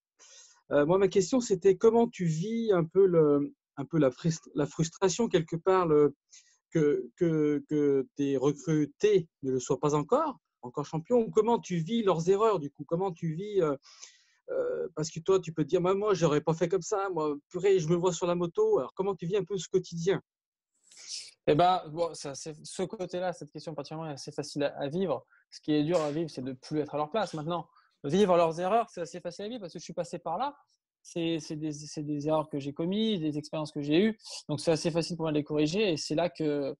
Moi, ma question, c'était comment tu vis un peu la frustration quelque part que tes recrutés ne le soient pas encore champions. Comment tu vis leurs erreurs du coup? Comment tu vis parce que toi, tu peux te dire, moi, j'aurais pas fait comme ça. Moi, purée, je me vois sur la moto. Alors, comment tu vis un peu ce quotidien? Eh ben, bon, ce côté-là, cette question particulièrement est assez facile à vivre. Ce qui est dur à vivre, c'est de ne plus être à leur place. Maintenant, vivre leurs erreurs, c'est assez facile à vivre parce que je suis passé par là. C'est des erreurs que j'ai commises, des expériences que j'ai eues. Donc, c'est assez facile pour moi de les corriger et c'est là qu'ils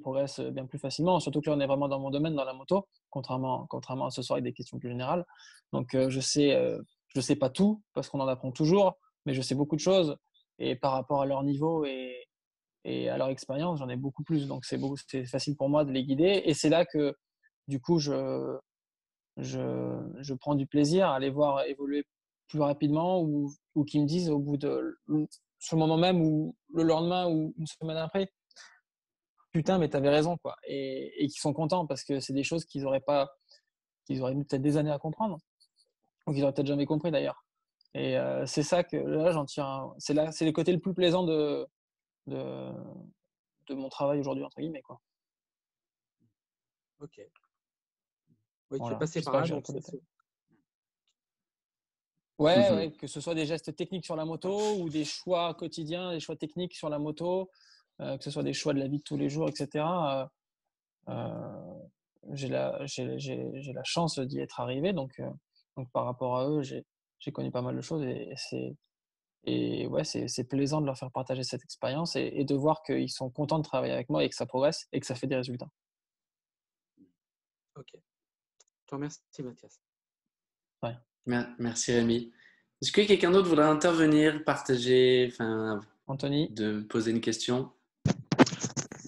progressent bien plus facilement. Surtout que là, on est vraiment dans mon domaine, dans la moto, contrairement à ce soir avec des questions plus générales. Donc, je sais pas tout parce qu'on en apprend toujours, mais je sais beaucoup de choses et par rapport à leur niveau et à leur expérience, j'en ai beaucoup plus. Donc, c'est facile pour moi de les guider. Et c'est là que, du coup, je prends du plaisir à les voir évoluer plus rapidement ou qu'ils me disent sur le moment même ou le lendemain ou une semaine après, putain, mais t'avais raison, quoi. Et qu'ils sont contents parce que c'est des choses qu'ils auraient mis peut-être des années à comprendre ou qu'ils auraient peut-être jamais compris d'ailleurs. Et c'est ça que là, j'en tire. C'est le côté le plus plaisant de, de mon travail aujourd'hui, entre guillemets, quoi. Ok. Oui, tu es Voilà. passé par J'espère que là, j'ai donc répondu. c'est Ouais, que ce soit des gestes techniques sur la moto ou des choix quotidiens, des choix techniques sur la moto, que ce soit des choix de la vie de tous les jours, etc. J'ai la chance d'y être arrivé, donc par rapport à eux, j'ai connu pas mal de choses et ouais, c'est plaisant de leur faire partager cette expérience et de voir qu'ils sont contents de travailler avec moi et que ça progresse et que ça fait des résultats. ok. Je te remercie, Mathias. Ouais. Merci Rémi. Est-ce que quelqu'un d'autre voudrait intervenir, partager, Anthony, de poser une question?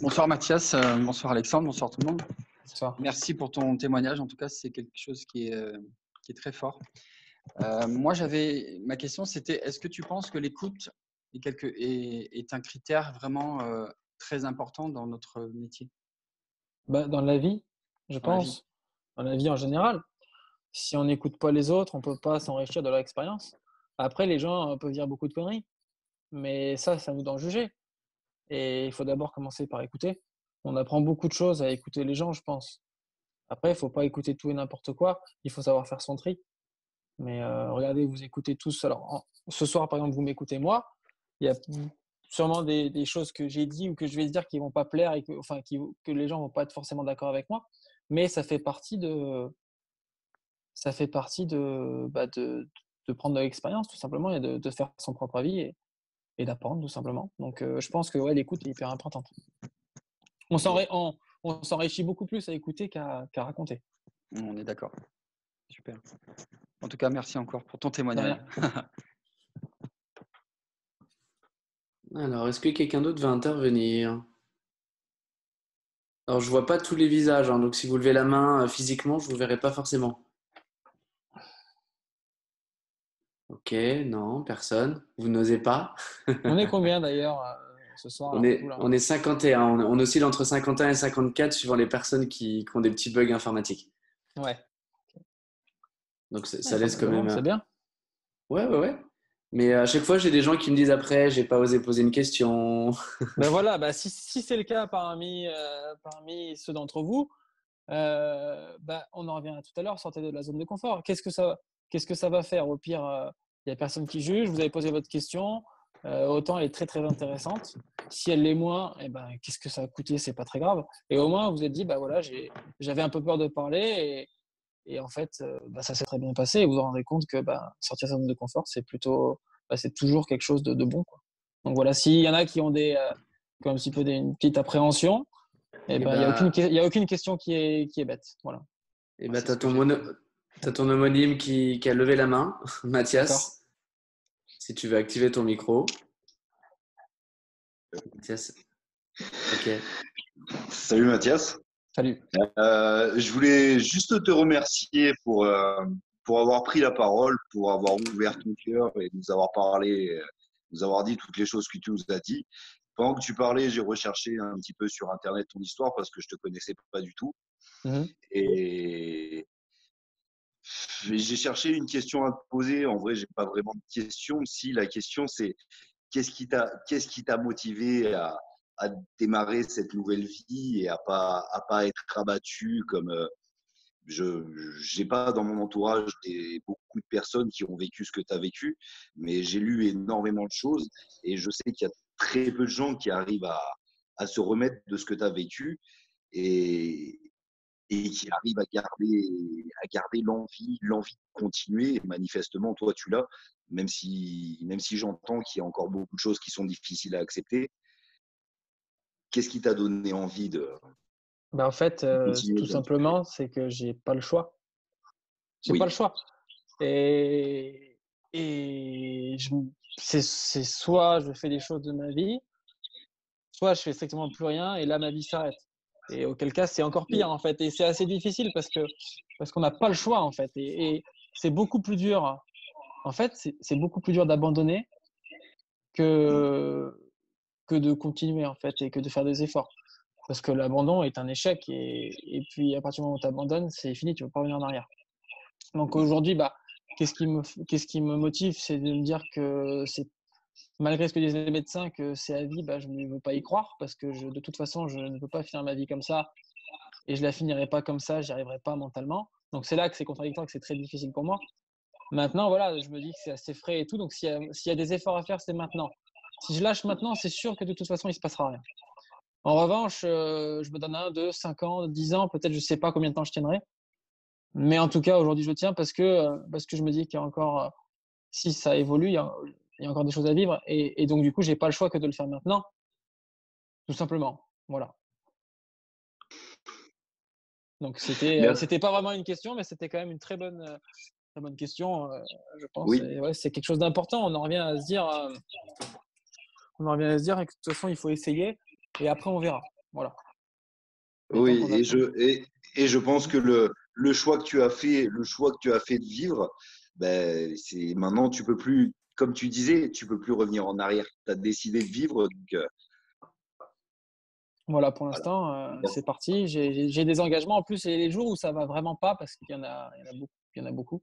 Bonsoir Mathias, bonsoir Alexandre, bonsoir tout le monde. bonsoir. Merci pour ton témoignage. En tout cas, c'est quelque chose qui est très fort. Moi, ma question, c'était est-ce que tu penses que l'écoute est un critère vraiment très important dans notre métier, Bah, dans la vie, je dans la vie? pense, dans la vie en général. Si on n'écoute pas les autres, on ne peut pas s'enrichir de leur expérience. Après, les gens peuvent dire beaucoup de conneries, mais ça, c'est à nous d'en juger. Et il faut d'abord commencer par écouter. On apprend beaucoup de choses à écouter les gens, je pense. Après, il ne faut pas écouter tout et n'importe quoi. Il faut savoir faire son tri. Mais regardez, vous écoutez tous. Alors, ce soir, par exemple, vous m'écoutez moi. Il y a sûrement des choses que j'ai dit ou que je vais dire qui ne vont pas plaire et que les gens ne vont pas être forcément d'accord avec moi. Mais ça fait partie de prendre de l'expérience, tout simplement, et de faire son propre avis et d'apprendre, tout simplement. Donc, je pense que ouais, l'écoute est hyper importante. On s'enrichit beaucoup plus à écouter qu'à raconter. On est d'accord. Super. En tout cas, merci encore pour ton De témoignage. rien. Alors, est-ce que quelqu'un d'autre veut intervenir? Alors, je vois pas tous les visages, hein, donc si vous levez la main physiquement, je vous verrai pas forcément. Ok, non, personne. Vous n'osez pas? On est combien d'ailleurs ce soir là, vous, là On est 51. On oscille entre 51 et 54 suivant les personnes qui ont des petits bugs informatiques. Ouais. Donc, ça Ouais, laisse quand même. c'est bien. Ouais. Mais à chaque fois, j'ai des gens qui me disent après, j'ai pas osé poser une question. Ben voilà, si c'est le cas parmi ceux d'entre vous, on en revient à tout à l'heure, sortez de la zone de confort. Qu'est-ce que ça va faire? Au pire, il n'y a personne qui juge, vous avez posé votre question, autant elle est très très intéressante. Si elle l'est moins, qu'est-ce que ça a coûté? C'est pas très grave. Et au moins, vous vous êtes dit, voilà, j'avais un peu peur de parler et en fait, ça s'est très bien passé et vous vous rendez compte que sortir de sa zone de confort, c'est plutôt, c'est toujours quelque chose de bon, quoi. Donc voilà, s'il y en a qui ont qui ont un petit peu une petite appréhension, il n'y a aucune question qui est bête. Voilà. Et C'est t'as ce que j'ai fait. t'as ton homonyme qui a levé la main, D'accord. Mathias. Si tu veux activer ton micro. Mathias. Ok. Salut Mathias. Salut. Je voulais juste te remercier pour avoir pris la parole, pour avoir ouvert ton cœur et nous avoir parlé, nous avoir dit toutes les choses que tu nous as dit. Pendant que tu parlais, j'ai recherché un petit peu sur Internet ton histoire parce que je te connaissais pas du tout. Mhm. Et J'ai cherché une question à te poser. En vrai, j'ai pas vraiment de question. Si la question c'est qu'est-ce qui t'a motivé à démarrer cette nouvelle vie et à pas être rabattu comme je j'ai pas dans mon entourage beaucoup de personnes qui ont vécu ce que tu as vécu, mais j'ai lu énormément de choses et je sais qu'il y a très peu de gens qui arrivent à se remettre de ce que tu as vécu et, et qui arrivent à garder l'envie de continuer. Et manifestement, toi, tu l'as, même si j'entends qu'il y a encore beaucoup de choses qui sont difficiles à accepter. Qu'est-ce qui t'a donné envie de En fait, continuer tout comme tu fais? simplement, c'est que j'ai pas le choix. J'ai pas le Oui, choix. Et, c'est soit je fais des choses de ma vie, soit je fais strictement plus rien et là, ma vie s'arrête. Et auquel cas, c'est encore pire, en fait. Et c'est assez difficile parce qu'on n'a pas le choix, en fait. Et c'est beaucoup plus dur. En fait, c'est beaucoup plus dur d'abandonner que, que de continuer, en fait, et que de faire des efforts. Parce que l'abandon est un échec. Et puis, à partir du moment où tu abandonnes, c'est fini, tu ne peux pas revenir en arrière. Donc aujourd'hui, qu'est-ce qui me motive, c'est de me dire que c'est malgré ce que disent les médecins, que c'est à vie, je ne veux pas y croire parce que de toute façon, je ne peux pas finir ma vie comme ça et je la finirai pas comme ça, j'y arriverai pas mentalement. Donc c'est là que c'est contradictoire, que c'est très difficile pour moi. Maintenant, voilà, je me dis que c'est assez frais et tout, donc s'il y a des efforts à faire, c'est maintenant. Si je lâche maintenant, c'est sûr que de toute façon, il se passera rien. En revanche, je me donne 1, 2, 5 ans, 10 ans, peut-être, je sais pas combien de temps je tiendrai. Mais en tout cas, aujourd'hui, je tiens parce que je me dis qu'il y a encore, si ça évolue, il y a encore des choses à vivre. Et donc, du coup, j'ai pas le choix que de le faire maintenant, tout simplement. Voilà. Donc, merci. c'était pas vraiment une question, mais c'était quand même une très bonne question, je pense. Oui, Et ouais, c'est quelque chose d'important. On en revient à se dire que de toute façon, il faut essayer et après, on verra. Voilà. Mais tant oui, qu'on a et le je, temps. et je pense que le choix que tu as fait de vivre, ben, c'est maintenant, tu peux plus, comme tu disais, tu peux plus revenir en arrière. Tu as décidé de vivre, donc Voilà, pour voilà. l'instant, c'est parti. J'ai des engagements. En plus, et les jours où ça va vraiment pas, parce qu'il y en a beaucoup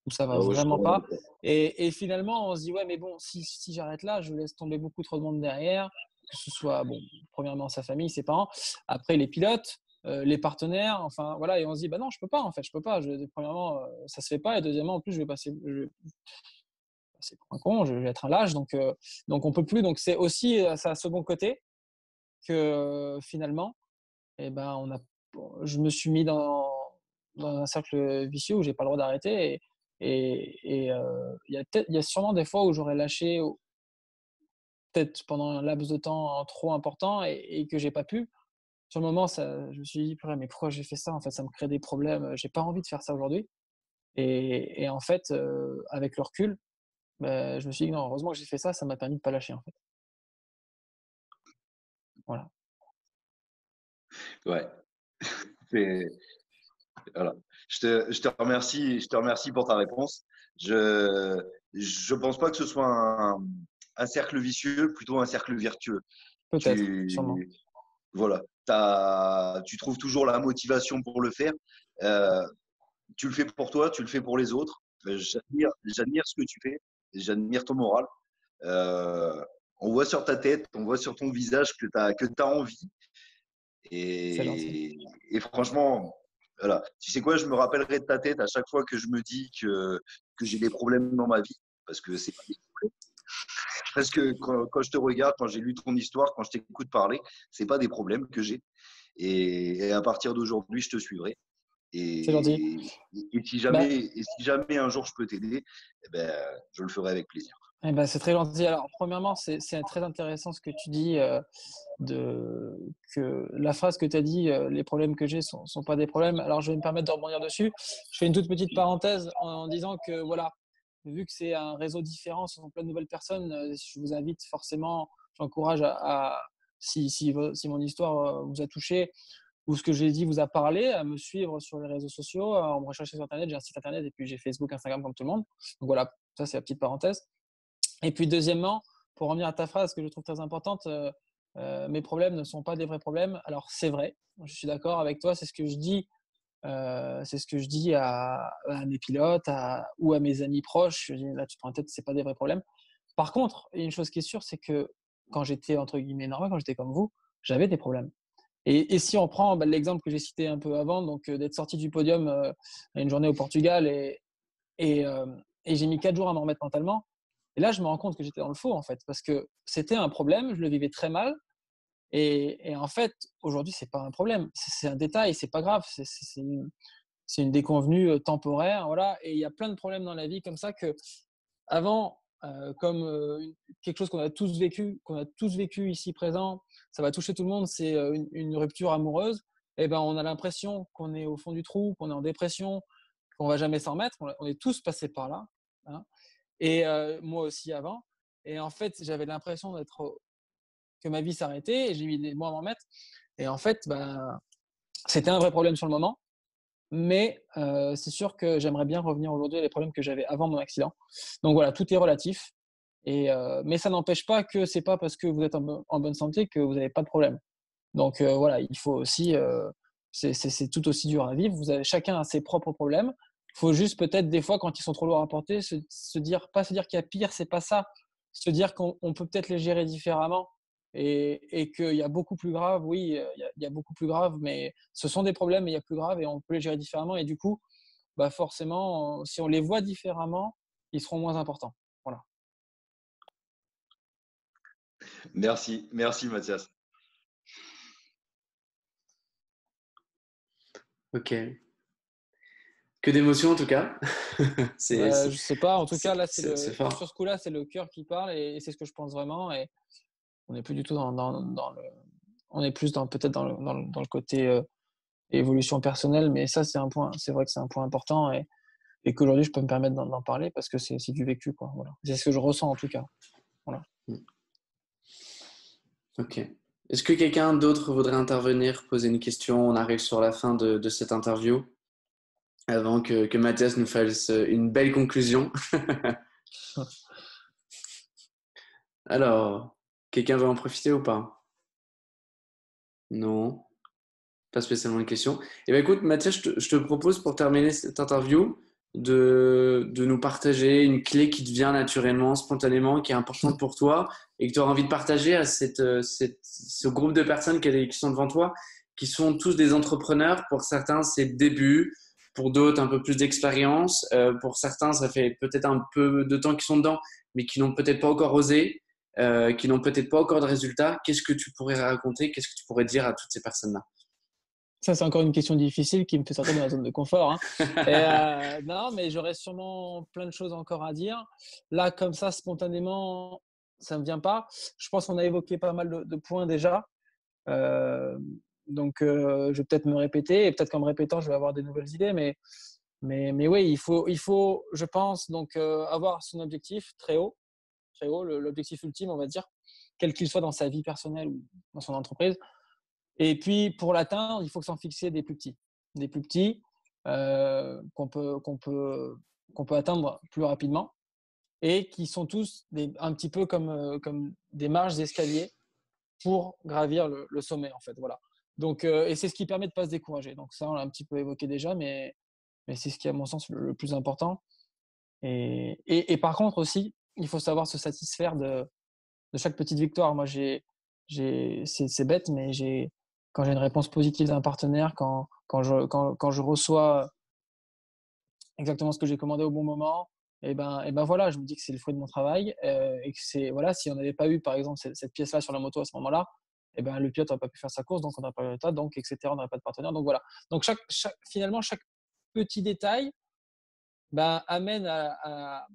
où ça va Ah ouais, je te vraiment pas. remercie. Et finalement, on se dit, ouais, mais bon, si j'arrête là, je laisse tomber beaucoup trop de monde derrière, que ce soit, bon, premièrement, sa famille, ses parents, après les pilotes, les partenaires, enfin, voilà. Et on se dit, bah non, je peux pas, en fait, je peux pas. Premièrement, ça se fait pas. Et deuxièmement, en plus, je vais passer pour un con, je vais être un lâche. Donc on peut plus. Donc, c'est aussi ça a ce bon côté que finalement, eh ben, je me suis mis dans un cercle vicieux où j'ai pas le droit d'arrêter. Il y a sûrement des fois où j'aurais lâché, peut-être pendant un laps de temps trop important et que j'ai pas pu. Sur le moment, je me suis dit, purée, mais pourquoi j'ai fait ça? En fait, ça me crée des problèmes. J'ai pas envie de faire ça aujourd'hui. Et en fait, avec le recul, je me suis dit, non, heureusement que j'ai fait ça, ça m'a permis de pas lâcher, en fait. Voilà. Ouais. C'est- voilà. Je te remercie pour ta réponse. Je pense pas que ce soit un cercle vicieux, plutôt un cercle vertueux. Peut-être, sûrement. Tu, voilà, tu trouves toujours la motivation pour le faire. Euh, Tu le fais pour toi, tu le fais pour les autres. J'admire ce que tu fais, j'admire ton moral. Euh, on voit sur ta tête, on voit sur ton visage que tu as envie. C'est gentil. Et franchement, voilà. Tu sais quoi, je me rappellerai de ta tête à chaque fois que je me dis que j'ai des problèmes dans ma vie, parce que c'est pas des problèmes. Parce que quand je te regarde, quand j'ai lu ton histoire, quand je t'écoute parler, c'est pas des problèmes que j'ai. Et à partir d'aujourd'hui, je te suivrai. C'est gentil. Et, et Bah, si jamais un jour je peux t'aider, eh ben, je le ferai avec plaisir. c'est très gentil. Alors, premièrement, c'est très intéressant ce que tu dis, que la phrase que tu as dit, les problèmes que j'ai sont pas des problèmes. Alors, je vais me permettre de rebondir dessus. Je fais une toute petite parenthèse en disant que, voilà, vu que c'est un réseau différent, ce sont plein de nouvelles personnes, je vous invite forcément, j'encourage si mon histoire vous a touché ou ce que j'ai dit vous a parlé, à me suivre sur les réseaux sociaux, à me rechercher sur Internet. J'ai un site Internet et puis j'ai Facebook, Instagram comme tout le monde. Donc voilà, ça c'est la petite parenthèse. Et puis deuxièmement, pour revenir à ta phrase que je trouve très importante, mes problèmes ne sont pas des vrais problèmes. Alors c'est vrai, je suis d'accord avec toi, c'est ce que je dis C'est ce que je dis à mes pilotes ou à mes amis proches. Je dis, là, tu te prends la tête, c'est pas des vrais problèmes. Par contre, il y a une chose qui est sûre, c'est que quand j'étais entre guillemets normal, quand j'étais comme vous, j'avais des problèmes. Et si on prend l'exemple que j'ai cité un peu avant, donc d'être sorti du podium à une journée au Portugal et, euh, et j'ai mis 4 jours à m'en remettre mentalement. Et là, je me rends compte que j'étais dans le faux en fait, parce que c'était un problème, je le vivais très mal. Et en fait, aujourd'hui, c'est pas un problème, c'est un détail, c'est pas grave, c'est une déconvenue temporaire, voilà. Et il y a plein de problèmes dans la vie comme ça que avant, comme quelque chose qu'on a tous vécu ici présent, ça va toucher tout le monde, c'est une rupture amoureuse. Et ben, on a l'impression qu'on est au fond du trou, qu'on est en dépression, qu'on va jamais s'en remettre. On est tous passés par là, hein. Et moi aussi avant. Et en fait, j'avais l'impression que ma vie s'arrêtait et j'ai mis des mois à m'en remettre. Et en fait, bah, c'était un vrai problème sur le moment. Mais c'est sûr que j'aimerais bien revenir aujourd'hui à les problèmes que j'avais avant mon accident. Donc voilà, tout est relatif. Mais ça n'empêche pas que c'est pas parce que vous êtes en bonne santé que vous n'avez pas de problème. Donc voilà, il faut aussi, c'est tout aussi dur à vivre. Chacun a ses propres problèmes. Il faut juste peut-être des fois, quand ils sont trop lourds à porter, se dire, pas se dire qu'il y a pire, c'est pas ça. Se dire qu'on peut peut-être les gérer différemment et qu'il y a beaucoup plus grave. Oui, il y a beaucoup plus grave, mais ce sont des problèmes, mais il y a plus grave et on peut les gérer différemment. Et du coup, bah forcément, si on les voit différemment, ils seront moins importants. Voilà. Merci, merci Mathias. Ok. Que d'émotions en tout cas. Je sais pas. En tout cas, là, c'est fort. sur ce coup-là, c'est le cœur qui parle et c'est ce que je pense vraiment. Et on n'est plus du tout dans le, on est plus peut-être dans le côté évolution personnelle. Mais ça, c'est vrai que c'est un point important et qu'aujourd'hui, je peux me permettre d'en parler parce que c'est du vécu, quoi. Voilà. C'est ce que je ressens en tout cas. Voilà. Ok. Est-ce que quelqu'un d'autre voudrait intervenir, poser une question? On arrive sur la fin de cette interview avant que Mathias nous fasse une belle conclusion. Alors, quelqu'un veut en profiter ou pas? Non, pas spécialement une question. Eh bien, écoute, Mathias, je te propose pour terminer cette interview de nous partager une clé qui te vient naturellement, spontanément, qui est importante pour toi et que tu auras envie de partager à ce groupe de personnes qui sont devant toi, qui sont tous des entrepreneurs. Pour certains, c'est le début. Pour d'autres, un peu plus d'expérience. Pour certains, ça fait peut-être un peu de temps qu'ils sont dedans, mais qui n'ont peut-être pas encore osé, qui n'ont peut-être pas encore de résultats. Qu'est-ce que tu pourrais raconter? Qu'est-ce que tu pourrais dire à toutes ces personnes-là? Ça, c'est encore une question difficile qui me fait sortir de ma zone de confort, hein. Non, mais j'aurais sûrement plein de choses encore à dire. Là, comme ça, spontanément, ça ne me vient pas. Je pense qu'on a évoqué pas mal de points déjà. Donc, je vais peut-être me répéter et peut-être qu'en me répétant, je vais avoir des nouvelles idées. Mais oui, il faut, je pense, donc avoir son objectif très haut, l'objectif ultime, on va dire, quel qu'il soit dans sa vie personnelle ou dans son entreprise. Et puis, pour l'atteindre, il faut s'en fixer des plus petits qu'on peut atteindre plus rapidement et qui sont tous un petit peu comme des marches d'escalier pour gravir le sommet, en fait. Voilà. Donc, et c'est ce qui permet de ne pas se décourager. Donc, ça, on l'a un petit peu évoqué déjà, mais c'est ce qui est, à mon sens, le plus important. Et par contre aussi, il faut savoir se satisfaire de chaque petite victoire. Moi, c'est bête, mais quand j'ai une réponse positive d'un partenaire, quand je reçois exactement ce que j'ai commandé au bon moment, et ben voilà, je me dis que c'est le fruit de mon travail et que c'est voilà, si on n'avait pas eu par exemple cette pièce-là sur la moto à ce moment-là, et ben le pilote n'aurait pas pu faire sa course, donc on n'aurait pas eu le résultat, donc etc. On n'aurait pas de partenaire, donc voilà. Donc finalement chaque petit détail amène à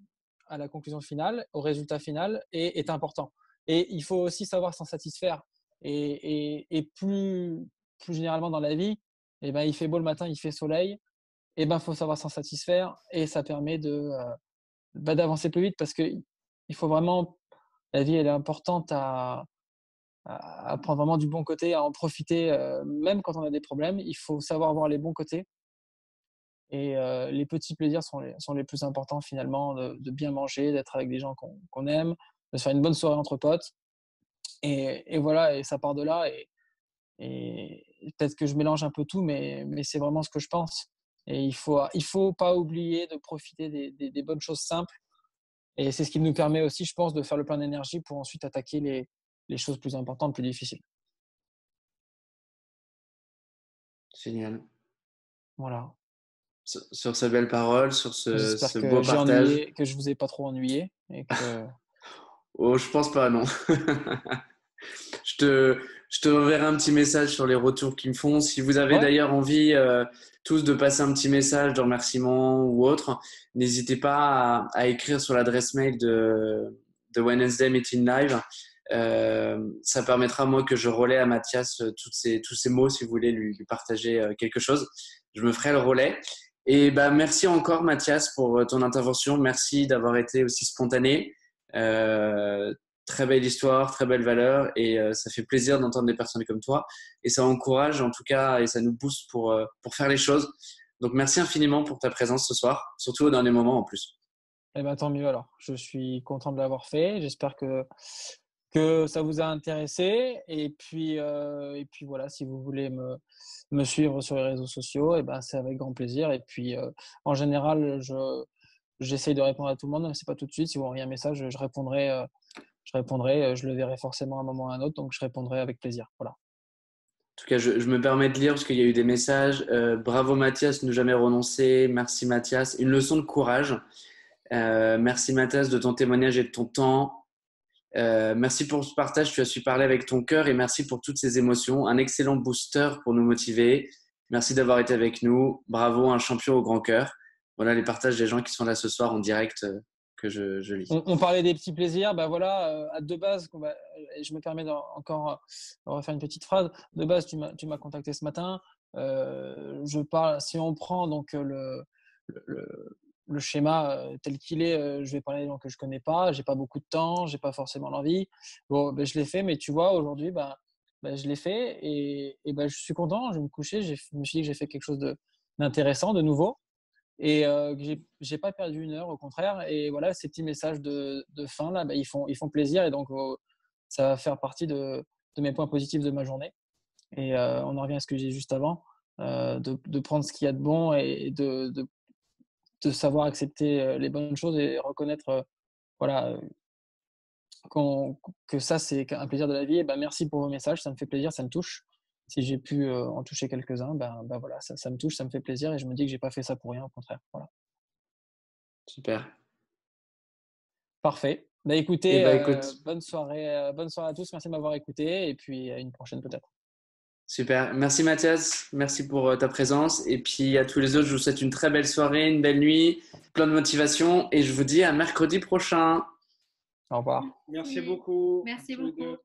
la conclusion finale, au résultat final et est important. Et il faut aussi savoir s'en satisfaire. Et plus généralement dans la vie, il fait beau le matin, il fait soleil, faut savoir s'en satisfaire et ça permet d'avancer plus vite parce que il faut vraiment, la vie elle est importante à prendre vraiment du bon côté, à en profiter, même quand on a des problèmes, il faut savoir voir les bons côtés. Et les petits plaisirs sont les plus importants finalement, de bien manger, d'être avec des gens qu'on aime, de se faire une bonne soirée entre potes. Et voilà, et ça part de là. Et peut-être que je mélange un peu tout, mais c'est vraiment ce que je pense. Et il faut pas oublier de profiter des bonnes choses simples. Et c'est ce qui nous permet aussi, je pense, de faire le plein d'énergie pour ensuite attaquer les choses plus importantes, plus difficiles. Génial. Voilà. Sur ces belles paroles, sur J'espère ce que beau partage. que je vous ai pas trop ennuyé et que Oh, je pense pas, non. Je te reverrai un petit message sur les retours qu'ils me font. Si vous avez ouais, d'ailleurs envie tous de passer un petit message de remerciement ou autre, n'hésitez pas à écrire sur l'adresse mail de Wednesday Meeting Live. Ça permettra moi que je relaie à Mathias tous ces mots si vous voulez lui partager quelque chose. Je me ferai le relais. Et bah, merci encore Mathias pour ton intervention. Merci d'avoir été aussi spontané. Très belle histoire, très belle valeur et ça fait plaisir d'entendre des personnes comme toi et ça encourage en tout cas et ça nous booste pour faire les choses. Donc merci infiniment pour ta présence ce soir, surtout au dernier moment en plus. eh ben, tant mieux alors. Je suis content de l'avoir fait. J'espère que ça vous a intéressé. Et puis voilà, si vous voulez me suivre sur les réseaux sociaux, eh ben, c'est avec grand plaisir. Et puis en général, j'essaye de répondre à tout le monde, mais c'est pas tout de suite. Si vous envoyez un message, je répondrai. Je le verrai forcément à un moment ou à un autre, donc je répondrai avec plaisir. Voilà. En tout cas, je me permets de lire parce qu'il y a eu des messages. Bravo Mathias, ne jamais renoncer. Merci Mathias. Une leçon de courage. Merci Mathias de ton témoignage et de ton temps. Merci pour ce partage, tu as su parler avec ton cœur et merci pour toutes ces émotions. Un excellent booster pour nous motiver. Merci d'avoir été avec nous. Bravo, un champion au grand cœur. Voilà les partages des gens qui sont là ce soir en direct que je lis. On parlait des petits plaisirs. Ben voilà, de base, je me permets encore de refaire une petite phrase. De base, tu m'as contacté ce matin. Si on prend donc le schéma tel qu'il est, je vais parler des gens que je connais pas. J'ai pas beaucoup de temps, j'ai pas forcément l'envie. Bon, ben, je l'ai fait, mais tu vois, aujourd'hui, je l'ai fait et ben, je suis content. Je vais me coucher. Je me suis dit que j'ai fait quelque chose d'intéressant, de nouveau. Et que j'ai pas perdu une heure, au contraire. Et voilà, ces petits messages de fin là, ils font plaisir et donc ça va faire partie de mes points positifs de ma journée. Et on en revient à ce que j'ai dit juste avant, de prendre ce qu'il y a de bon et de savoir accepter les bonnes choses et reconnaître voilà que ça c'est un plaisir de la vie. Et ben merci pour vos messages, ça me fait plaisir, ça me touche. Si j'ai pu en toucher quelques-uns, ben voilà, ça me touche, ça me fait plaisir et je me dis que j'ai pas fait ça pour rien, au contraire. Voilà. Super. Parfait. Bah Et écoutez, bah écoute, bonne soirée à tous. Merci de m'avoir écouté et puis à une prochaine peut-être. super. Merci Mathias, merci pour ta présence. Et puis à tous les autres, je vous souhaite une très belle soirée, une belle nuit, plein de motivation et je vous dis à mercredi prochain. Au revoir. Merci beaucoup. Merci beaucoup.